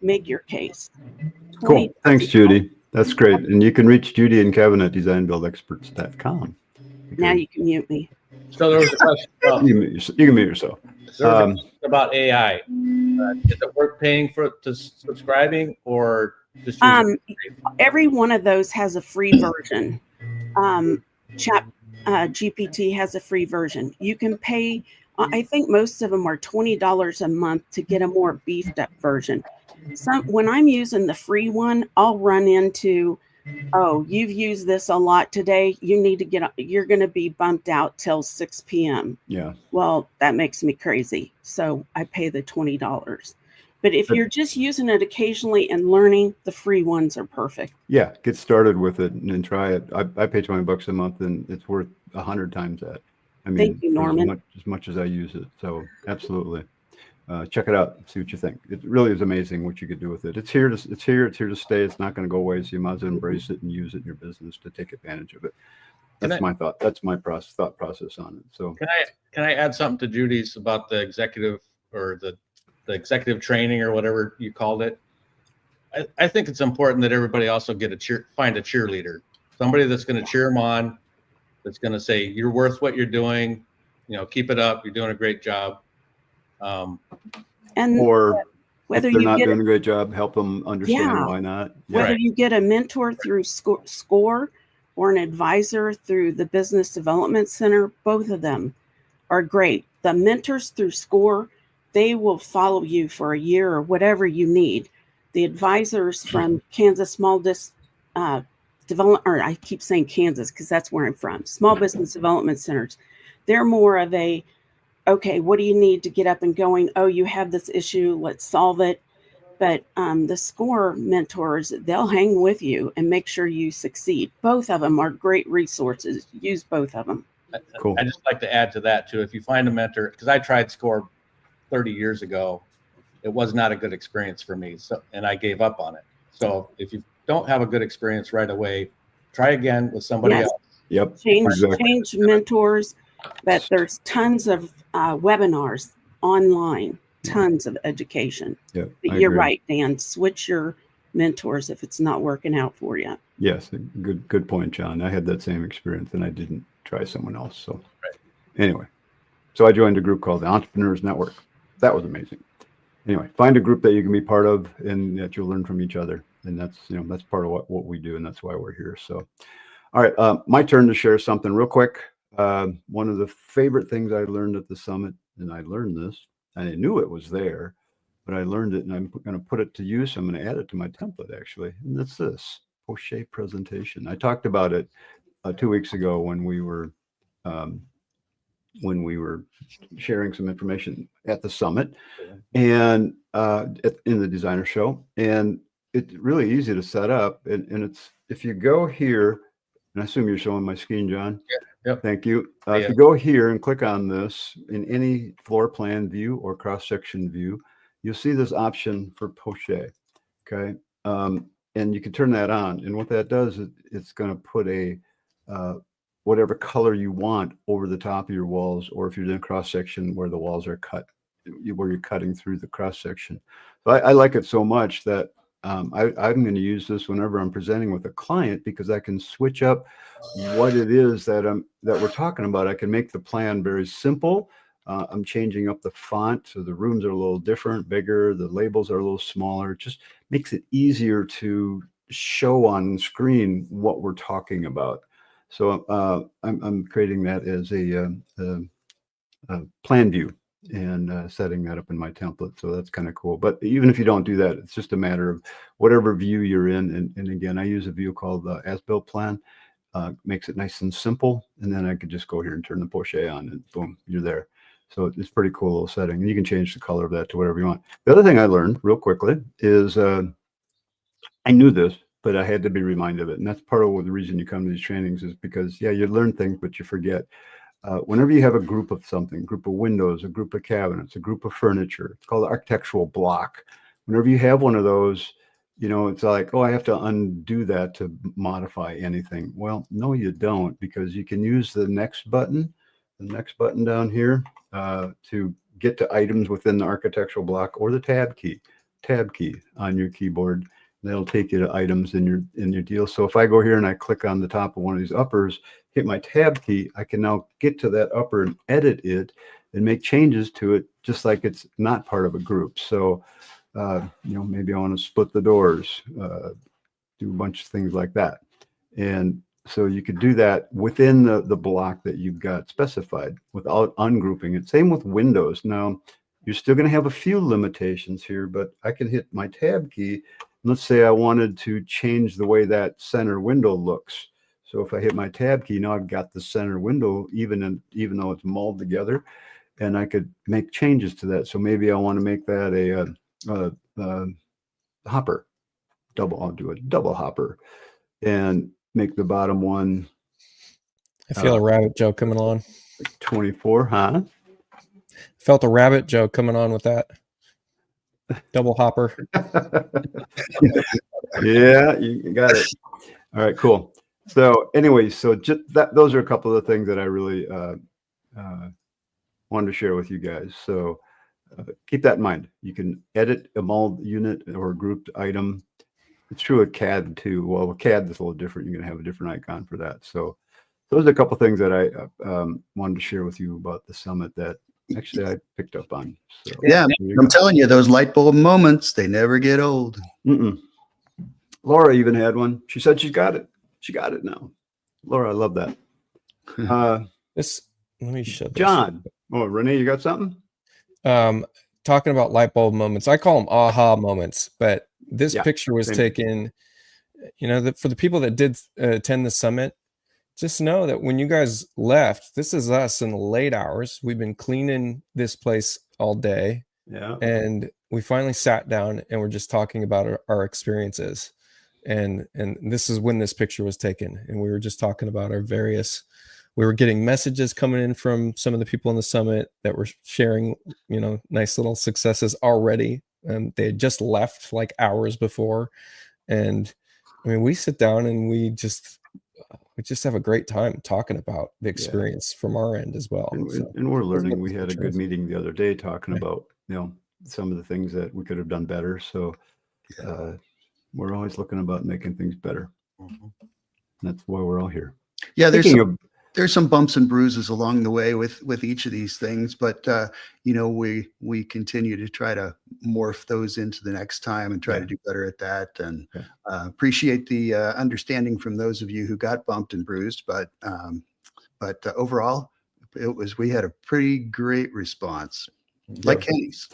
Speaker 6: Make your case.
Speaker 1: Cool. Thanks, Judy. That's great. And you can reach Judy and Kevin at designbuildexperts.com.
Speaker 6: Now you can mute me.
Speaker 5: So there was a question about,
Speaker 1: You can mute yourself.
Speaker 5: there was a question about AI. Is it worth paying to subscribing or just using
Speaker 6: Every one of those has a free version. GPT has a free version. You can pay, I think most of them are $20 a month to get a more beefed up version. When I'm using the free one, I'll run into, oh, you've used this a lot today. You're going to be bumped out till 6 p.m.
Speaker 1: Yeah.
Speaker 6: Well, that makes me crazy. So I pay the $20. But if you're just using it occasionally and learning, the free ones are perfect.
Speaker 1: Yeah. Get started with it and try it. I pay $20 a month, and it's worth 100 times that. I mean,
Speaker 6: thank you, Norman.
Speaker 1: As much as I use it. So absolutely. Check it out. See what you think. It really is amazing what you could do with it. It's here to stay. It's not going to go away. So you might as well embrace it and use it in your business to take advantage of it. That's my thought. That's my thought process on it. So
Speaker 5: can I add something to Judy's about the executive or the executive training or whatever you called it? I think it's important that everybody also find a cheerleader, somebody that's going to cheer them on, that's going to say, you're worth what you're doing. Keep it up. You're doing a great job.
Speaker 1: Or
Speaker 6: whether
Speaker 1: if they're
Speaker 6: you
Speaker 1: not
Speaker 6: get
Speaker 1: doing a great job, help them understand why not. Yeah.
Speaker 6: Whether you get a mentor through SCORE or an advisor through the Business Development Center, both of them are great. The mentors through SCORE, they will follow you for a year or whatever you need. The advisors from Kansas I keep saying Kansas because that's where I'm from. Small Business Development Centers. They're more of a, okay, what do you need to get up and going? Oh, you have this issue. Let's solve it. But the SCORE mentors, they'll hang with you and make sure you succeed. Both of them are great resources. Use both of them.
Speaker 1: Cool.
Speaker 5: I just like to add to that too. If you find a mentor, because I tried SCORE 30 years ago, it was not a good experience for me. And I gave up on it. So if you don't have a good experience right away, try again with somebody else.
Speaker 1: Yep.
Speaker 6: Change mentors, but there's tons of webinars online, tons of education.
Speaker 1: Yeah,
Speaker 6: But
Speaker 1: I
Speaker 6: you're
Speaker 1: agree.
Speaker 6: right, Dan. Switch your mentors if it's not working out for you.
Speaker 1: Yes, good point, John. I had that same experience, and I didn't try someone else. So anyway, so I joined a group called the Entrepreneurs Network. That was amazing. Anyway, find a group that you can be part of and that you'll learn from each other. And that's, that's part of what we do. And that's why we're here. So, all right, my turn to share something real quick. One of the favorite things I learned at the summit, and I learned this, and I knew it was there, but I learned it and I'm going to put it to use. I'm going to add it to my template actually. And that's this poche presentation. I talked about it 2 weeks ago when we were sharing some information at the summit and in the designer show. And it's really easy to set up. And it's, if you go here, and I assume you're showing my screen, John.
Speaker 5: Yep.
Speaker 1: Thank you. If you go here and click on this in any floor plan view or cross-section view, you'll see this option for poche. Okay. And you can turn that on. And what that does is it's going to put a whatever color you want over the top of your walls, or if you're in a cross section where the walls are cut, where you're cutting through the cross section. So I like it so much that I'm going to use this whenever I'm presenting with a client, because I can switch up what it is that we're talking about. I can make the plan very simple. I'm changing up the font so the rooms are a little different, bigger. The labels are a little smaller. It just makes it easier to show on screen what we're talking about. So I'm creating that as a plan view and setting that up in my template. So that's kind of cool. But even if you don't do that, it's just a matter of whatever view you're in. And again, I use a view called the as-built plan. Makes it nice and simple. And then I could just go here and turn the poche on and boom, you're there. So it's pretty cool little setting. And you can change the color of that to whatever you want. The other thing I learned real quickly is I knew this, but I had to be reminded of it. And that's part of the reason you come to these trainings, is because, yeah, you learn things, but you forget. Whenever you have a group of something, group of windows, a group of cabinets, a group of furniture, it's called an architectural block. Whenever you have one of those, it's like, oh, I have to undo that to modify anything. Well, no, you don't, because you can use the next button down here to get to items within the architectural block, or the tab key on your keyboard. That'll take you to items in your deal. So if I go here and I click on the top of one of these uppers, hit my tab key, I can now get to that upper and edit it and make changes to it, just like it's not part of a group. So, maybe I want to split the doors, do a bunch of things like that. And so you could do that within the block that you've got specified without ungrouping it. Same with windows. Now, you're still going to have a few limitations here, but I can hit my tab key. Let's say I wanted to change the way that center window looks. So if I hit my tab key, now I've got the center window, even though it's mulled together, and I could make changes to that. So maybe I want to make that a hopper. I'll do a double hopper and make the bottom one.
Speaker 3: I feel a rabbit joke coming on.
Speaker 1: 24, huh?
Speaker 3: Felt a rabbit joke coming on with that. Double hopper.
Speaker 1: Yeah, you got it. All right, cool. So anyway, so just those are a couple of the things that I really wanted to share with you guys. So keep that in mind. You can edit a mulled unit or a grouped item. It's true with CAD too. Well, with CAD, it's a little different. You're going to have a different icon for that. So those are a couple of things that I wanted to share with you about the summit that actually I picked up on. So,
Speaker 2: yeah, I'm telling you, those light bulb moments, they never get old.
Speaker 1: Laura even had one. She said she's got it. She got it now. Laura, I love that.
Speaker 3: Let me show this.
Speaker 1: John. Oh, Rene, you got something?
Speaker 3: Talking about light bulb moments. I call them aha moments, but this picture was taken, for the people that did attend the summit, just know that when you guys left, this is us in the late hours. We've been cleaning this place all day.
Speaker 1: Yeah.
Speaker 3: And we finally sat down and we're just talking about our experiences. And this is when this picture was taken. And we were just talking about we were getting messages coming in from some of the people in the summit that were sharing, nice little successes already. And they had just left like hours before. And I mean, we sit down and we just have a great time talking about the experience from our end as well.
Speaker 1: And we're learning. We had a good meeting the other day talking about, some of the things that we could have done better. So we're always looking about making things better. That's why we're all here.
Speaker 2: Yeah,
Speaker 1: Speaking
Speaker 2: there's some bumps and bruises along the way with each of these things, but we continue to try to morph those into the next time and try to do better at that. And appreciate the understanding from those of you who got bumped and bruised. But overall, we had a pretty great response, like Kenny's.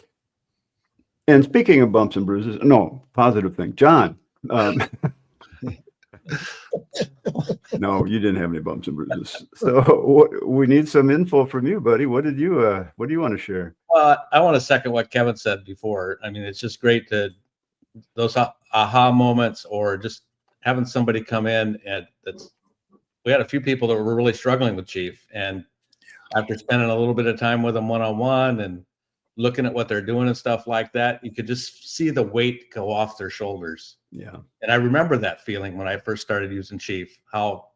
Speaker 1: And speaking of bumps and bruises, no, positive thing, John. No, you didn't have any bumps and bruises. So we need some info from you, buddy. What do you want to share?
Speaker 5: I want to second what Kevin said before. I mean, it's just great to those aha moments, or just having somebody come in and we had a few people that were really struggling with Chief, and after spending a little bit of time with them one-on-one and looking at what they're doing and stuff like that, you could just see the weight go off their shoulders.
Speaker 1: Yeah.
Speaker 5: And I remember that feeling when I first started using Chief, how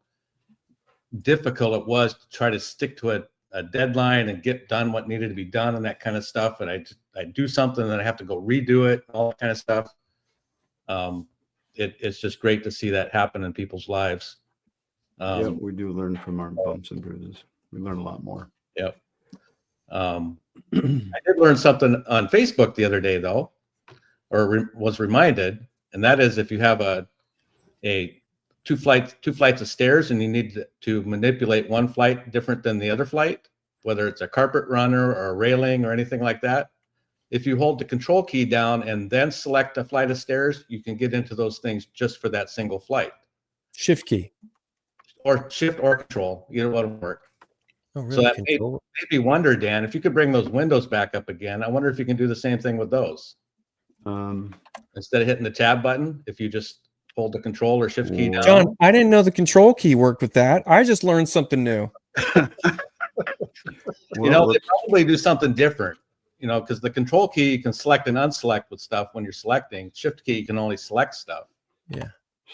Speaker 5: difficult it was to try to stick to a deadline and get done what needed to be done and that kind of stuff. And I do something and I have to go redo it, all that kind of stuff. It's just great to see that happen in people's lives.
Speaker 1: Yeah, we do learn from our bumps and bruises. We learn a lot more.
Speaker 5: Yep. I did learn something on Facebook the other day, though, or was reminded, and that is if you have a two flights of stairs and you need to manipulate one flight different than the other flight, whether it's a carpet runner or a railing or anything like that, if you hold the control key down and then select a flight of stairs, you can get into those things just for that single flight.
Speaker 3: Shift key.
Speaker 5: Or shift or control, either one will work.
Speaker 3: Oh, really?
Speaker 5: So that made me wonder, Dan, if you could bring those windows back up again, I wonder if you can do the same thing with those. Instead of hitting the tab button, if you just hold the control or shift key down.
Speaker 3: John, I didn't know the control key worked with that. I just learned something new.
Speaker 5: They probably do something different, because the control key you can select and unselect with stuff when you're selecting. Shift key, you can only select stuff.
Speaker 3: Yeah.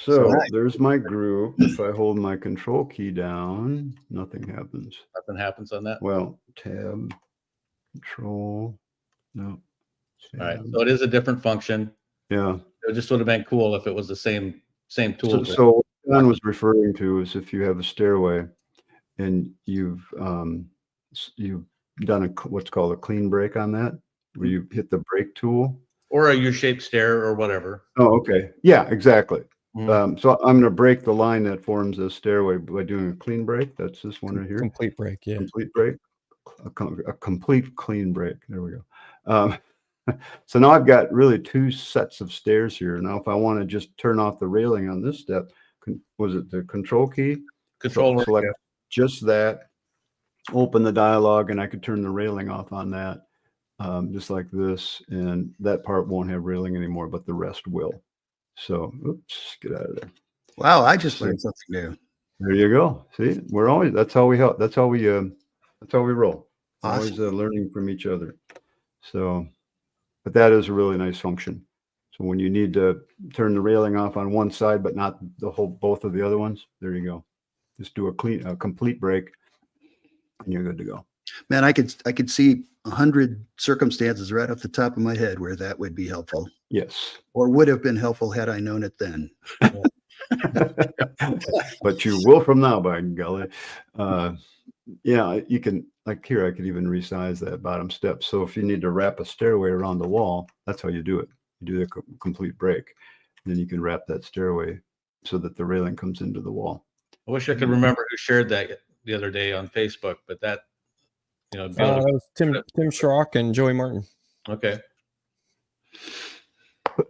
Speaker 1: So there's my group. If I hold my control key down, nothing happens.
Speaker 5: Nothing happens on that.
Speaker 1: Well, tab, control, no.
Speaker 5: All right. So it is a different function.
Speaker 1: Yeah.
Speaker 5: It just would have been cool if it was the same tool.
Speaker 1: So what John was referring to is if you have a stairway and you've done what's called a clean break on that, where you hit the brake tool.
Speaker 5: Or a U-shaped stair or whatever.
Speaker 1: Oh, okay. Yeah, exactly. So I'm going to break the line that forms a stairway by doing a clean break. That's this one right here.
Speaker 3: Complete break, yeah.
Speaker 1: Complete break. A complete clean break. There we go. So now I've got really two sets of stairs here. Now, if I want to just turn off the railing on this step, was it the control key?
Speaker 5: Control.
Speaker 1: Select just that. Open the dialog, and I could turn the railing off on that, just like this. And that part won't have railing anymore, but the rest will. So, oops, get out of there.
Speaker 2: Wow, I just learned something new.
Speaker 1: There you go. See, we're always, that's how we help. That's how we roll.
Speaker 2: Awesome.
Speaker 1: Always learning from each other. So, but that is a really nice function. So when you need to turn the railing off on one side, but not both of the other ones, there you go. Just do a complete break and you're good to go.
Speaker 2: Man, I could see 100 circumstances right off the top of my head where that would be helpful.
Speaker 1: Yes.
Speaker 2: Or would have been helpful had I known it then.
Speaker 1: But you will from now, by golly. Yeah, you can, like here, I could even resize that bottom step. So if you need to wrap a stairway around the wall, that's how you do it. You do the complete break. Then you can wrap that stairway so that the railing comes into the wall.
Speaker 5: I wish I could remember who shared that the other day on Facebook, but that,
Speaker 3: that was Tim Schrock and Joey Martin.
Speaker 5: Okay.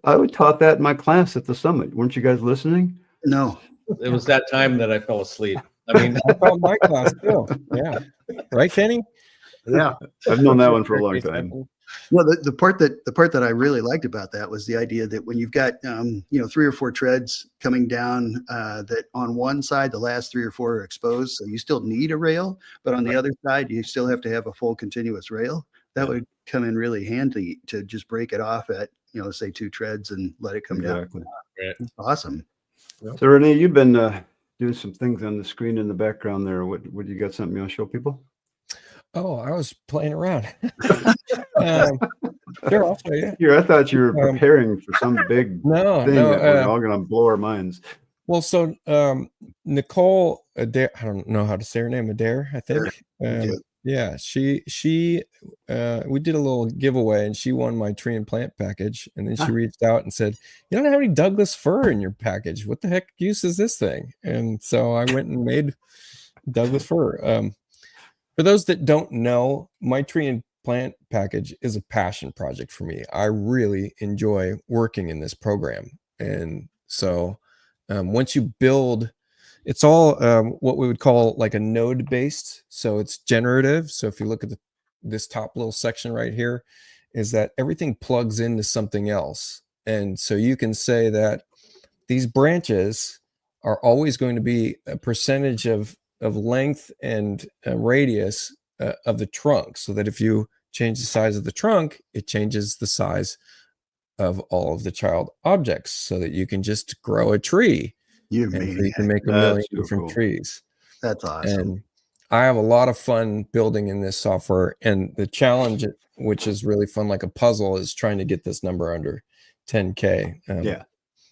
Speaker 1: I taught that in my class at the summit. Weren't you guys listening?
Speaker 2: No.
Speaker 5: It was that time that I fell asleep. I mean,
Speaker 3: I taught my class too. Yeah. Right, Kenny?
Speaker 4: Yeah.
Speaker 1: I've known that one for a long time.
Speaker 2: Well, the part that I really liked about that was the idea that when you've got 3 or 4 treads coming down, that on one side the last 3 or 4 are exposed, so you still need a rail, but on the other side you still have to have a full continuous rail. That would come in really handy to just break it off at say 2 treads and let it come down.
Speaker 5: Right.
Speaker 2: Awesome.
Speaker 1: So Rene, you've been doing some things on the screen in the background there. What you got something you want to show people?
Speaker 3: Oh, I was playing around. Sure, I'll show you.
Speaker 1: Here, I thought you were preparing for some big
Speaker 3: No,
Speaker 1: thing
Speaker 3: no.
Speaker 1: that we're all going to blow our minds.
Speaker 3: Well, so Nicole Adair, I don't know how to say her name, Adair, I think. Yeah, she we did a little giveaway and she won my tree and plant package. And then she reached out and said, "You don't have any Douglas fir in your package. What the heck use is this thing?" And so I went and made Douglas fir. For those that don't know, my tree and plant package is a passion project for me. I really enjoy working in this program. And so once you build, it's all what we would call like a node based. So it's generative. So if you look at this top little section right here, is that everything plugs into something else. And so you can say that these branches are always going to be a percentage of length and radius of the trunk, so that if you change the size of the trunk, it changes the size of all of the child objects, so that you can just grow a tree. You can make a million different trees.
Speaker 2: That's awesome.
Speaker 3: And I have a lot of fun building in this software. And the challenge, which is really fun, like a puzzle, is trying to get this number under 10K.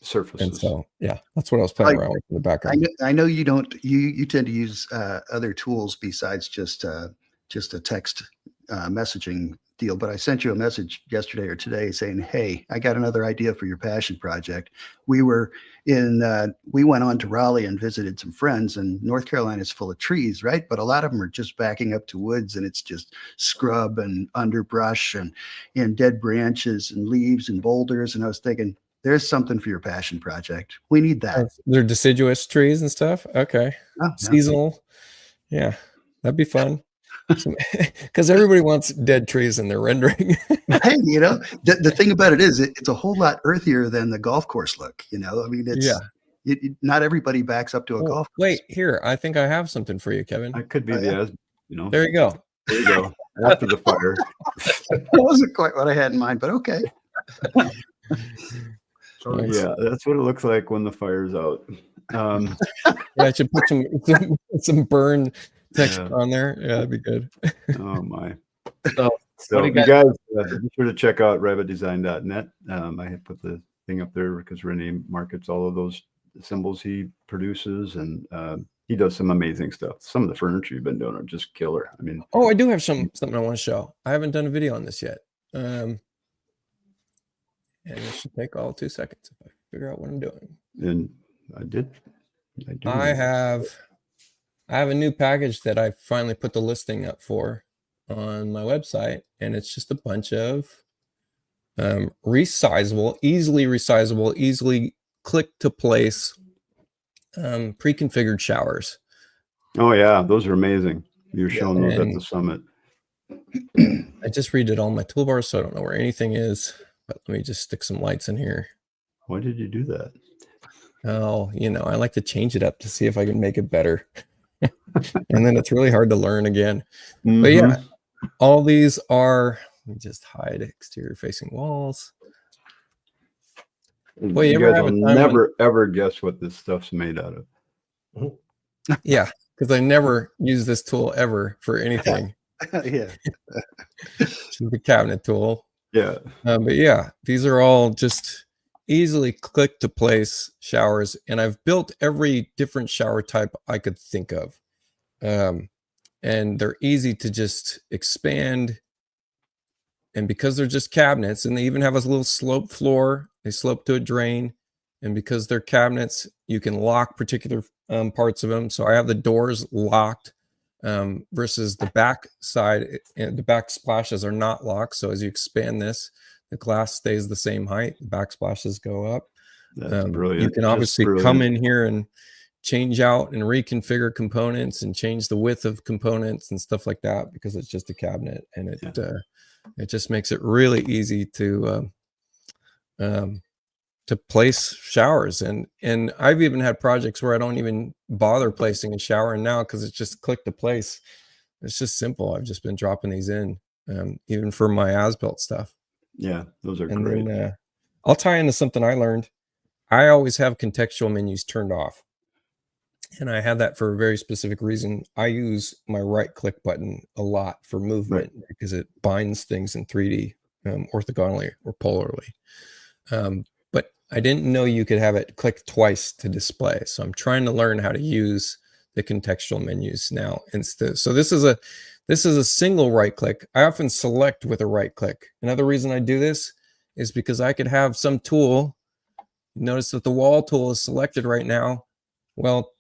Speaker 1: Surfaces.
Speaker 3: And so, yeah, that's what I was playing around with in the background.
Speaker 2: I know you don't. You tend to use other tools besides just a text messaging deal. But I sent you a message yesterday or today saying, "Hey, I got another idea for your passion project." We went on to Raleigh and visited some friends, and North Carolina is full of trees, right? But a lot of them are just backing up to woods, and it's just scrub and underbrush and dead branches and leaves and boulders. And I was thinking, there's something for your passion project. We need that.
Speaker 3: They're deciduous trees and stuff. Okay. Seasonal. Yeah, that'd be fun. Because everybody wants dead trees in their rendering.
Speaker 2: Hey, the thing about it is it's a whole lot earthier than the golf course look. I mean, it's not everybody backs up to a golf course.
Speaker 3: Wait, here, I think I have something for you, Kevin.
Speaker 1: I could be
Speaker 3: There you go.
Speaker 1: There you go. After the fire.
Speaker 2: That wasn't quite what I had in mind, but okay.
Speaker 1: Yeah, that's what it looks like when the fire's out.
Speaker 3: Yeah, I should put some burn text on there. Yeah, that'd be good.
Speaker 1: Oh my.
Speaker 5: So
Speaker 1: you guys be sure to check out rabbitdesign.net. I had put the thing up there because Rene markets all of those symbols he produces, and he does some amazing stuff. Some of the furniture you've been doing are just killer. I mean,
Speaker 3: I do have something I want to show. I haven't done a video on this yet. And it should take all 2 seconds if I figure out what I'm doing.
Speaker 1: And I do.
Speaker 3: I have a new package that I finally put the listing up for on my website, and it's just a bunch of resizable, easily click to place pre-configured showers.
Speaker 1: Oh yeah, those are amazing. You're showing those at the summit.
Speaker 3: I just redid all my toolbars, so I don't know where anything is. But let me just stick some lights in here.
Speaker 1: Why did you do that?
Speaker 3: Oh, I like to change it up to see if I can make it better. And then it's really hard to learn again. Mm-hmm. But yeah, all these are, let me just hide exterior facing walls.
Speaker 1: Well, you guys will never ever guess what this stuff's made out of.
Speaker 3: Yeah, because I never use this tool ever for anything.
Speaker 2: Yeah.
Speaker 3: It's the cabinet tool.
Speaker 1: Yeah.
Speaker 3: But yeah, these are all just easily click to place showers. And I've built every different shower type I could think of. And they're easy to just expand. And because they're just cabinets, and they even have a little slope floor, they slope to a drain. And because they're cabinets, you can lock particular parts of them. So I have the doors locked. Versus the back side, and the back splashes are not locked. So as you expand this, the glass stays the same height. The backsplashes go up.
Speaker 1: That's brilliant.
Speaker 3: You can obviously come in here and change out and reconfigure components and change the width of components and stuff like that, because it's just a cabinet, and it just makes it really easy to place showers. And I've even had projects where I don't even bother placing a shower now, because it's just click to place. It's just simple. I've just been dropping these in, even for my as-built stuff.
Speaker 1: Yeah, those are
Speaker 3: and
Speaker 1: great.
Speaker 3: Then, I'll tie into something I learned. I always have contextual menus turned off. And I have that for a very specific reason. I use my right click button a lot for movement because it binds things in 3D orthogonally or polarly. But I didn't know you could have it click twice to display. So I'm trying to learn how to use the contextual menus now instead. So this is a single right click. I often select with a right click. Another reason I do this is because I could have some tool. Notice that the wall tool is selected right now. Well,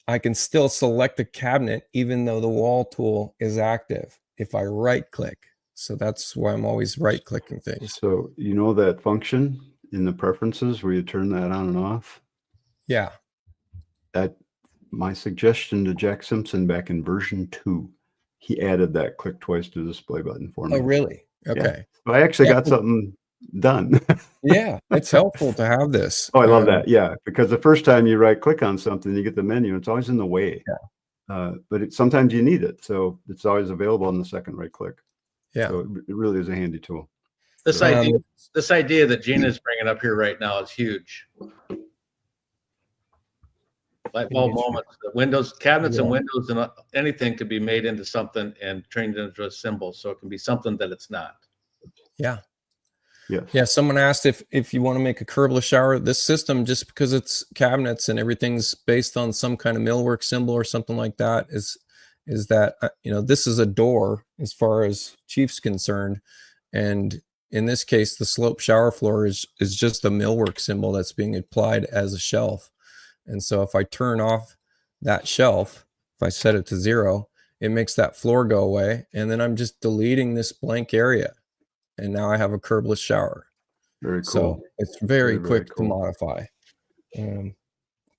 Speaker 3: I can still select a cabinet even though the wall tool is active if I right click. So that's why I'm always right clicking things.
Speaker 1: So you know that function in the preferences where you turn that on and off?
Speaker 3: Yeah.
Speaker 1: That my suggestion to Jack Simpson back in version 2. He added that click twice to display button for me.
Speaker 3: Oh, really? Okay.
Speaker 1: Yeah. So I actually got something done.
Speaker 3: Yeah, it's helpful to have this.
Speaker 1: Oh, I love that. Yeah, because the first time you right click on something, you get the menu. It's always in the way.
Speaker 3: Yeah.
Speaker 1: But sometimes you need it, so it's always available on the second right click.
Speaker 3: Yeah.
Speaker 1: So it really is a handy tool.
Speaker 5: This idea that Gina is bringing up here right now is huge. Light bulb moments, the windows, cabinets and windows and anything could be made into something and turned into a symbol. So it can be something that it's not.
Speaker 3: Yeah.
Speaker 1: Yes.
Speaker 3: Yeah. Someone asked if you want to make a curbless shower, this system, just because it's cabinets and everything's based on some kind of millwork symbol or something like that, is that, this is a door as far as Chief's concerned. And in this case, the slope shower floor is just a millwork symbol that's being applied as a shelf. And so if I turn off that shelf, if I set it to 0, it makes that floor go away. And then I'm just deleting this blank area. And now I have a curbless shower.
Speaker 1: Very cool.
Speaker 3: So it's very quick to modify.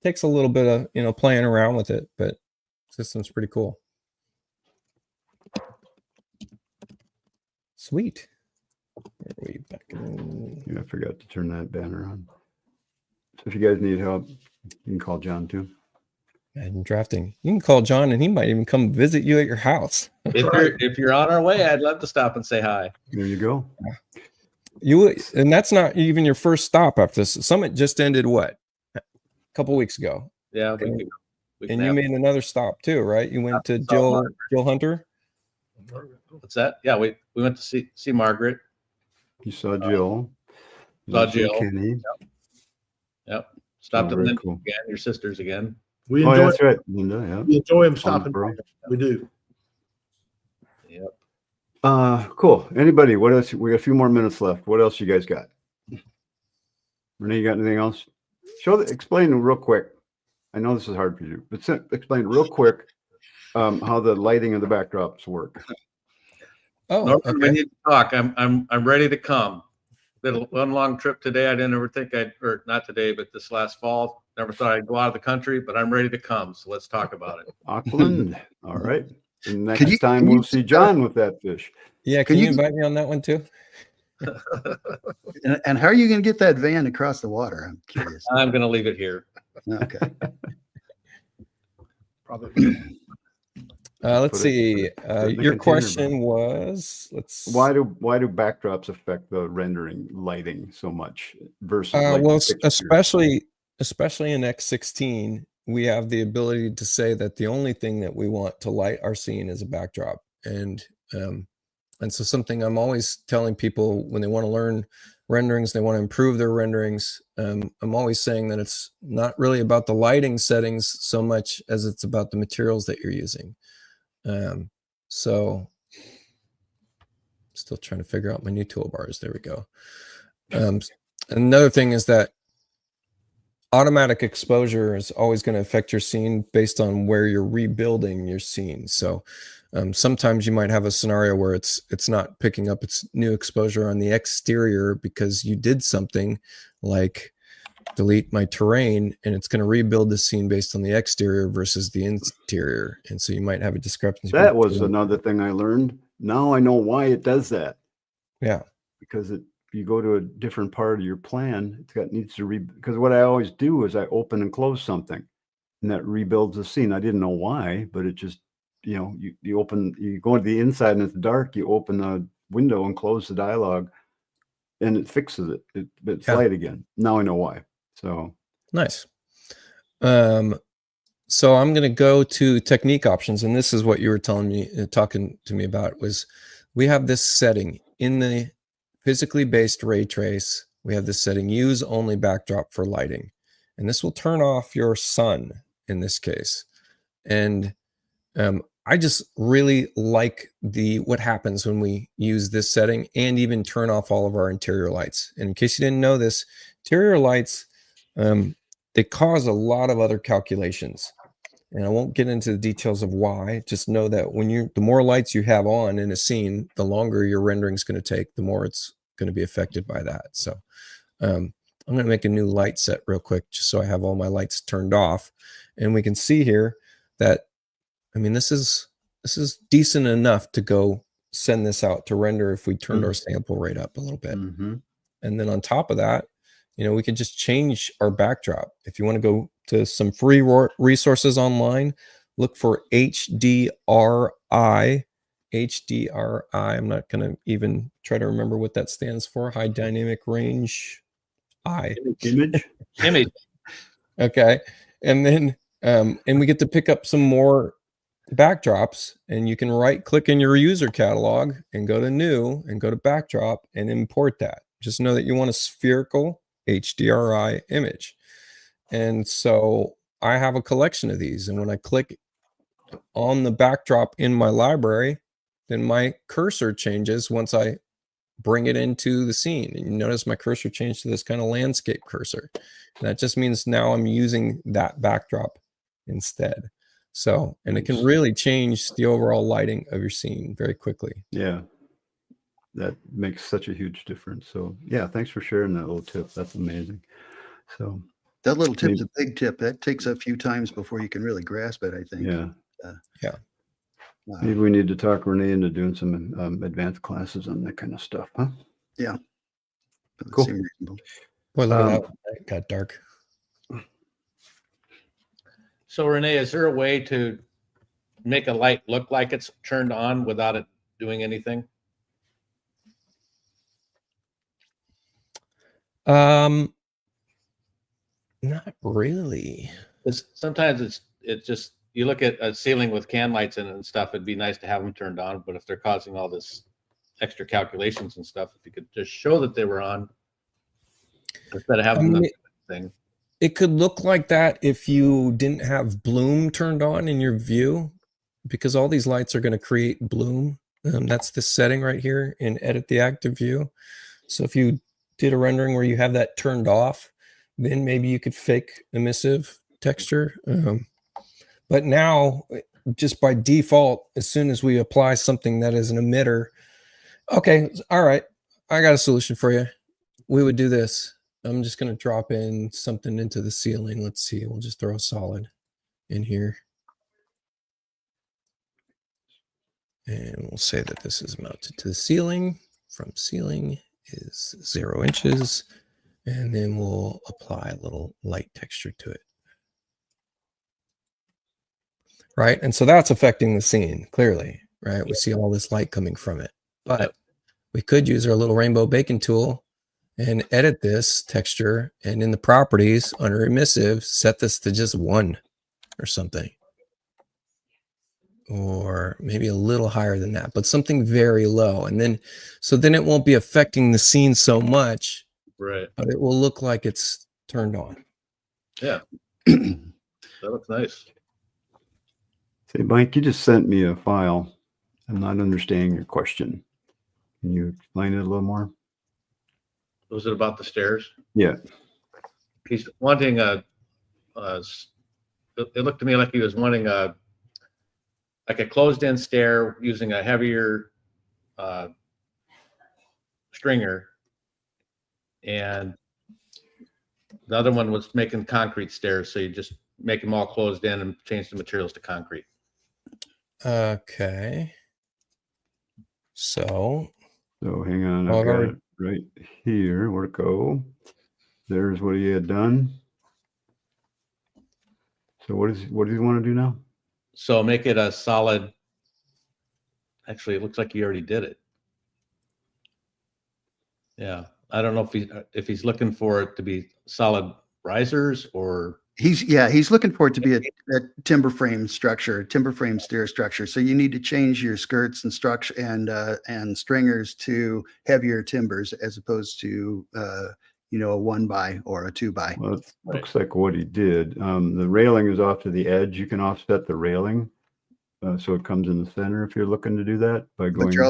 Speaker 3: Takes a little bit of, playing around with it, but the system's pretty cool. Sweet. Where are we back in?
Speaker 1: Yeah, I forgot to turn that banner on. So if you guys need help, you can call John too.
Speaker 3: And drafting. You can call John and he might even come visit you at your house.
Speaker 5: If you're on our way, I'd love to stop and say hi.
Speaker 1: There you go.
Speaker 3: And that's not even your first stop after this. Summit just ended what? A couple weeks ago.
Speaker 5: Yeah.
Speaker 3: And you made another stop too, right? You went to Jill Hunter.
Speaker 5: What's that? Yeah, we went to see Margaret.
Speaker 1: You saw Jill.
Speaker 5: Saw Jill.
Speaker 1: Kenny.
Speaker 5: Yep. Stopped at Linda
Speaker 1: cool.
Speaker 5: again, your sisters again.
Speaker 4: We enjoy
Speaker 1: that's right, Linda. Yeah.
Speaker 4: We enjoy him stopping. We do.
Speaker 5: Yep.
Speaker 1: Cool. Anybody? What else? We got a few more minutes left. What else you guys got? Renee, you got anything else? Explain real quick. I know this is hard for you, but explain real quick how the lighting of the backdrops work.
Speaker 5: Oh, Norman, we need to talk. I'm ready to come. Did one long trip today. I didn't ever think or not today, but this last fall. Never thought I'd go out of the country, but I'm ready to come. So let's talk about it.
Speaker 1: Auckland. All right. And next time we'll see John with that fish.
Speaker 3: Yeah. Can you invite me on that one too?
Speaker 2: And how are you going to get that van across the water? I'm curious.
Speaker 5: I'm going to leave it here.
Speaker 2: Okay.
Speaker 4: Probably.
Speaker 3: Let's see. Your question was,
Speaker 1: why do backdrops affect the rendering lighting so much versus
Speaker 3: well, especially in X16, we have the ability to say that the only thing that we want to light our scene is a backdrop. And so something I'm always telling people when they want to learn renderings, they want to improve their renderings. I'm always saying that it's not really about the lighting settings so much as it's about the materials that you're using. So still trying to figure out my new toolbars. There we go. Another thing is that automatic exposure is always going to affect your scene based on where you're rebuilding your scene. So sometimes you might have a scenario where it's not picking up its new exposure on the exterior because you did something like delete my terrain, and it's going to rebuild the scene based on the exterior versus the interior. And so you might have a discrepancy.
Speaker 1: That was another thing I learned. Now I know why it does that.
Speaker 3: Yeah.
Speaker 1: Because you go to a different part of your plan, because what I always do is I open and close something and that rebuilds the scene. I didn't know why, but it just, you go to the inside and it's dark, you open the window and close the dialogue and it fixes it. It's light again. Now I know why. So
Speaker 3: nice. So I'm going to go to technique options. And this is what you were telling me, talking to me about, was we have this setting in the physically based ray trace. We have this setting, use only backdrop for lighting. And this will turn off your sun in this case. And I just really like what happens when we use this setting and even turn off all of our interior lights. And in case you didn't know this, interior lights, they cause a lot of other calculations. And I won't get into the details of why. Just know that the more lights you have on in a scene, the longer your rendering is going to take, the more it's going to be affected by that. So I'm going to make a new light set real quick, just so I have all my lights turned off. And we can see here that, I mean, this is decent enough to go send this out to render if we turned our sample rate up a little bit.
Speaker 1: Mm-hmm.
Speaker 3: And then on top of that, we can just change our backdrop. If you want to go to some free resources online, look for HDRI. HDRI. I'm not going to even try to remember what that stands for. High dynamic range
Speaker 1: Image.
Speaker 3: Okay. And then, and we get to pick up some more backdrops, and you can right click in your user catalog and go to new and go to backdrop and import that. Just know that you want a spherical HDRI image. And so I have a collection of these, and when I click on the backdrop in my library, then my cursor changes once I bring it into the scene. And you notice my cursor changed to this kind of landscape cursor. And that just means now I'm using that backdrop instead. So, and it can really change the overall lighting of your scene very quickly.
Speaker 1: Yeah. That makes such a huge difference. So yeah, thanks for sharing that little tip. That's amazing. So
Speaker 2: that little tip's a big tip. That takes a few times before you can really grasp it, I think.
Speaker 1: Yeah.
Speaker 3: Yeah.
Speaker 1: Maybe we need to talk Rene into doing some advanced classes on that kind of stuff, huh?
Speaker 2: Yeah.
Speaker 1: Cool.
Speaker 3: Boy, look at that. It got dark.
Speaker 5: So Rene, is there a way to make a light look like it's turned on without it doing anything?
Speaker 3: Not really.
Speaker 5: Sometimes it's just, you look at a ceiling with can lights in it and stuff, it'd be nice to have them turned on, but if they're causing all this extra calculations and stuff, if you could just show that they were on instead of having the thing.
Speaker 3: It could look like that if you didn't have bloom turned on in your view, because all these lights are going to create bloom. That's the setting right here in edit the active view. So if you did a rendering where you have that turned off, then maybe you could fake emissive texture. But now, just by default, as soon as we apply something that is an emitter, okay, all right, I got a solution for you. We would do this. I'm just going to drop in something into the ceiling. Let's see. We'll just throw a solid in here. And we'll say that this is mounted to the ceiling. From ceiling is 0 inches. And then we'll apply a little light texture to it. Right? And so that's affecting the scene, clearly. Right? We see all this light coming from it. But we could use our little rainbow bacon tool and edit this texture, and in the properties under emissive, set this to just 1 or something, or maybe a little higher than that, but something very low. And then, so then it won't be affecting the scene so much,
Speaker 5: right?
Speaker 3: But it will look like it's turned on.
Speaker 5: Yeah, that looks nice.
Speaker 1: Say, Mike, you just sent me a file. I'm not understanding your question. Can you explain it a little more?
Speaker 5: Was it about the stairs?
Speaker 1: Yeah.
Speaker 5: He's wanting it looked to me like he was wanting like a closed-in stair using a heavier stringer, and the other one was making concrete stairs, so you just make them all closed in and change the materials to concrete.
Speaker 3: Okay. So
Speaker 1: hang on, I've got it right here. Where to go? There's what he had done. So what does he want to do now?
Speaker 5: So make it a solid. Actually, it looks like he already did it. Yeah, I don't know if he's looking for it to be solid risers or
Speaker 2: He's looking for it to be a timber frame structure, timber frame stair structure. So you need to change your skirts and structure and stringers to heavier timbers as opposed to a 1x or a 2x.
Speaker 1: Well, it looks like what he did. The railing is off to the edge. You can offset the railing so it comes in the center if you're looking to do that by going.
Speaker 2: But you're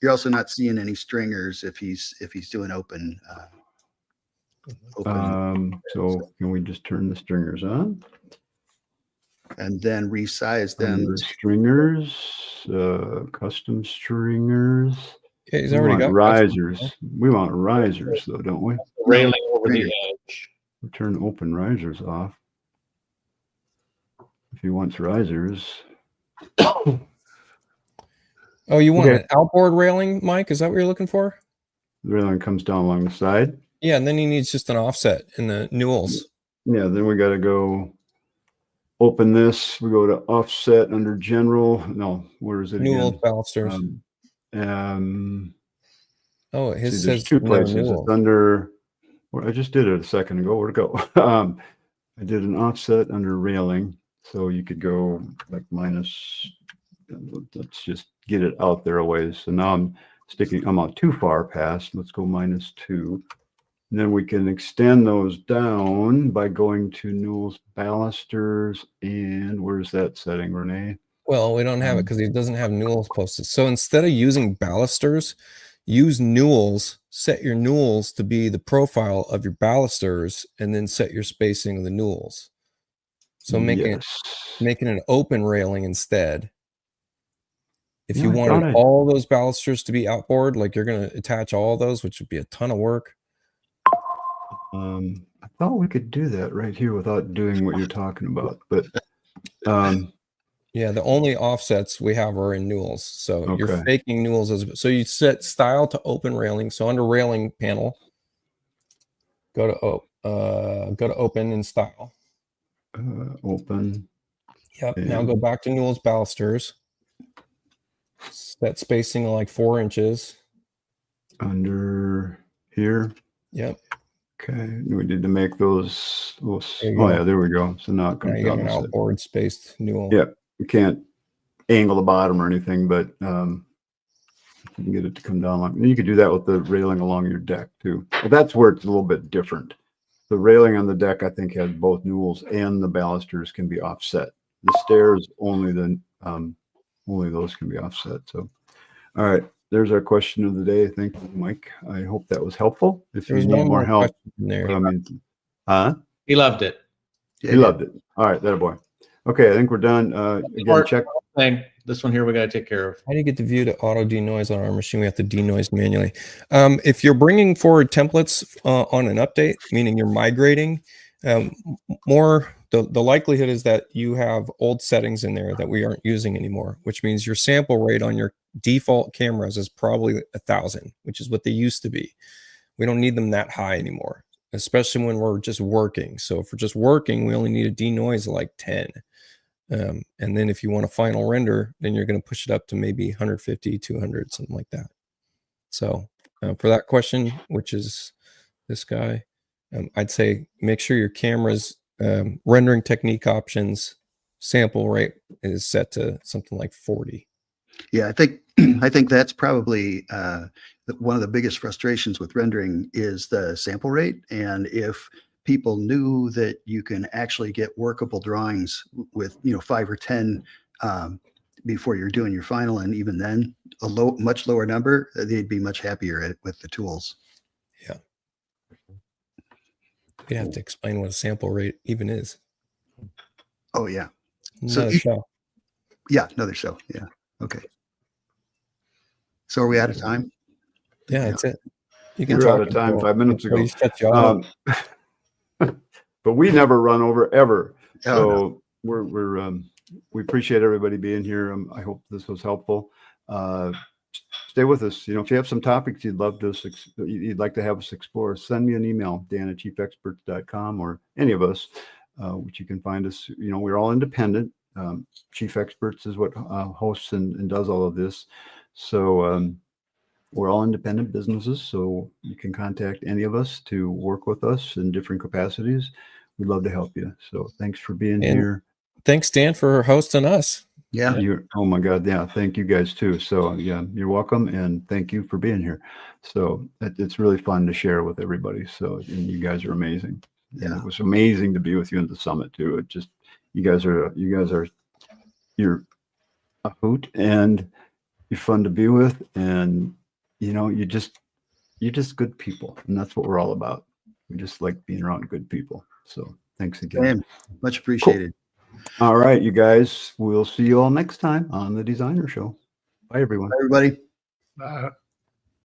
Speaker 2: also not seeing any stringers if he's doing open.
Speaker 1: So can we just turn the stringers on
Speaker 2: and then resize them?
Speaker 1: Under stringers, custom stringers.
Speaker 3: Okay, he's already got
Speaker 1: risers. We want risers though, don't we?
Speaker 5: Railing over the edge.
Speaker 1: We'll turn open risers off. If he wants risers.
Speaker 3: Oh, you want an outboard railing, Mike? Is that what you're looking for?
Speaker 1: The railing comes down along the side.
Speaker 3: Yeah, and then he needs just an offset in the newels.
Speaker 1: Yeah, then we got to go open this. We go to offset under general. No, where is it?
Speaker 3: Newels, balusters. Oh, his says
Speaker 1: two places. It's under. Well, I just did it a second ago. Where'd it go? I did an offset under railing, so you could go like minus. Let's just get it out there a ways. So now I'm out too far past. Let's go -2. And then we can extend those down by going to newels, balusters, and where's that setting, Rene?
Speaker 3: Well, we don't have it because he doesn't have newels posted. So instead of using balusters, use newels, set your newels to be the profile of your balusters, and then set your spacing of the newels. So making an open railing instead. If you wanted all those balusters to be outboard, like you're going to attach all those, which would be a ton of work.
Speaker 1: I thought we could do that right here without doing what you're talking about, but
Speaker 3: yeah, the only offsets we have are in newels. So you're faking newels so you set style to open railing. So under railing panel, go to open and style.
Speaker 1: Open.
Speaker 3: Yep. Now go back to newels, balusters. Set spacing of like 4 inches.
Speaker 1: Under here.
Speaker 3: Yep.
Speaker 1: Okay, we need to make those. Oh yeah, there we go. So now it comes down.
Speaker 3: An outboard spaced newel.
Speaker 1: Yeah, we can't angle the bottom or anything, but you can get it to come down. You could do that with the railing along your deck too. But that's where it's a little bit different. The railing on the deck, I think, has both newels and the balusters can be offset. The stairs only those can be offset. So, all right. There's our question of the day. Thank you, Mike. I hope that was helpful. If you need more help,
Speaker 5: he loved it.
Speaker 1: He loved it. All right, that boy. Okay, I think we're done. Again, check.
Speaker 5: This one here we got to take care of.
Speaker 3: How do you get the view to auto denoise on our machine? We have to denoise manually. If you're bringing forward templates on an update, meaning you're migrating, the likelihood is that you have old settings in there that we aren't using anymore, which means your sample rate on your default cameras is probably 1,000, which is what they used to be. We don't need them that high anymore, especially when we're just working. So if we're just working, we only need a denoise of like 10. And then if you want a final render, then you're going to push it up to maybe 150, 200, something like that. So for that question, which is this guy, I'd say make sure your camera's rendering technique options sample rate is set to something like 40.
Speaker 2: Yeah, I think that's probably one of the biggest frustrations with rendering is the sample rate. And if people knew that you can actually get workable drawings with 5 or 10 before you're doing your final, and even then much lower number, they'd be much happier with the tools.
Speaker 3: Yeah. You have to explain what a sample rate even is.
Speaker 2: Oh yeah.
Speaker 3: Another show.
Speaker 2: Yeah, another show. Yeah. Okay. So are we out of time?
Speaker 3: Yeah, that's it.
Speaker 1: You can talk out of time 5 minutes ago. But we never run over ever. So we appreciate everybody being here. I hope this was helpful. Stay with us. If you have some topics you'd like to have us explore, send me an email, dan@chiefexperts.com, or any of us, which you can find us. We're all independent. Chief Experts is what hosts and does all of this. So we're all independent businesses. So you can contact any of us to work with us in different capacities. we'd love to help you. So thanks for being
Speaker 3: And
Speaker 1: here.
Speaker 3: thanks, Dan, for hosting us.
Speaker 2: Yeah.
Speaker 1: Oh my God. Yeah. Thank you guys too. So yeah, you're welcome. And thank you for being here. So it's really fun to share with everybody. So, and you guys are amazing. And it was amazing to be with you at the summit too. It just, you're a hoot and you're fun to be with. And, you know, you're just good people. And that's what we're all about. We just like being around good people. So thanks again.
Speaker 2: Man, much appreciated.
Speaker 1: Cool. All right, you guys, we'll see you all next time on the Designer Show. Bye, everyone.
Speaker 2: Bye, everybody.
Speaker 4: Bye.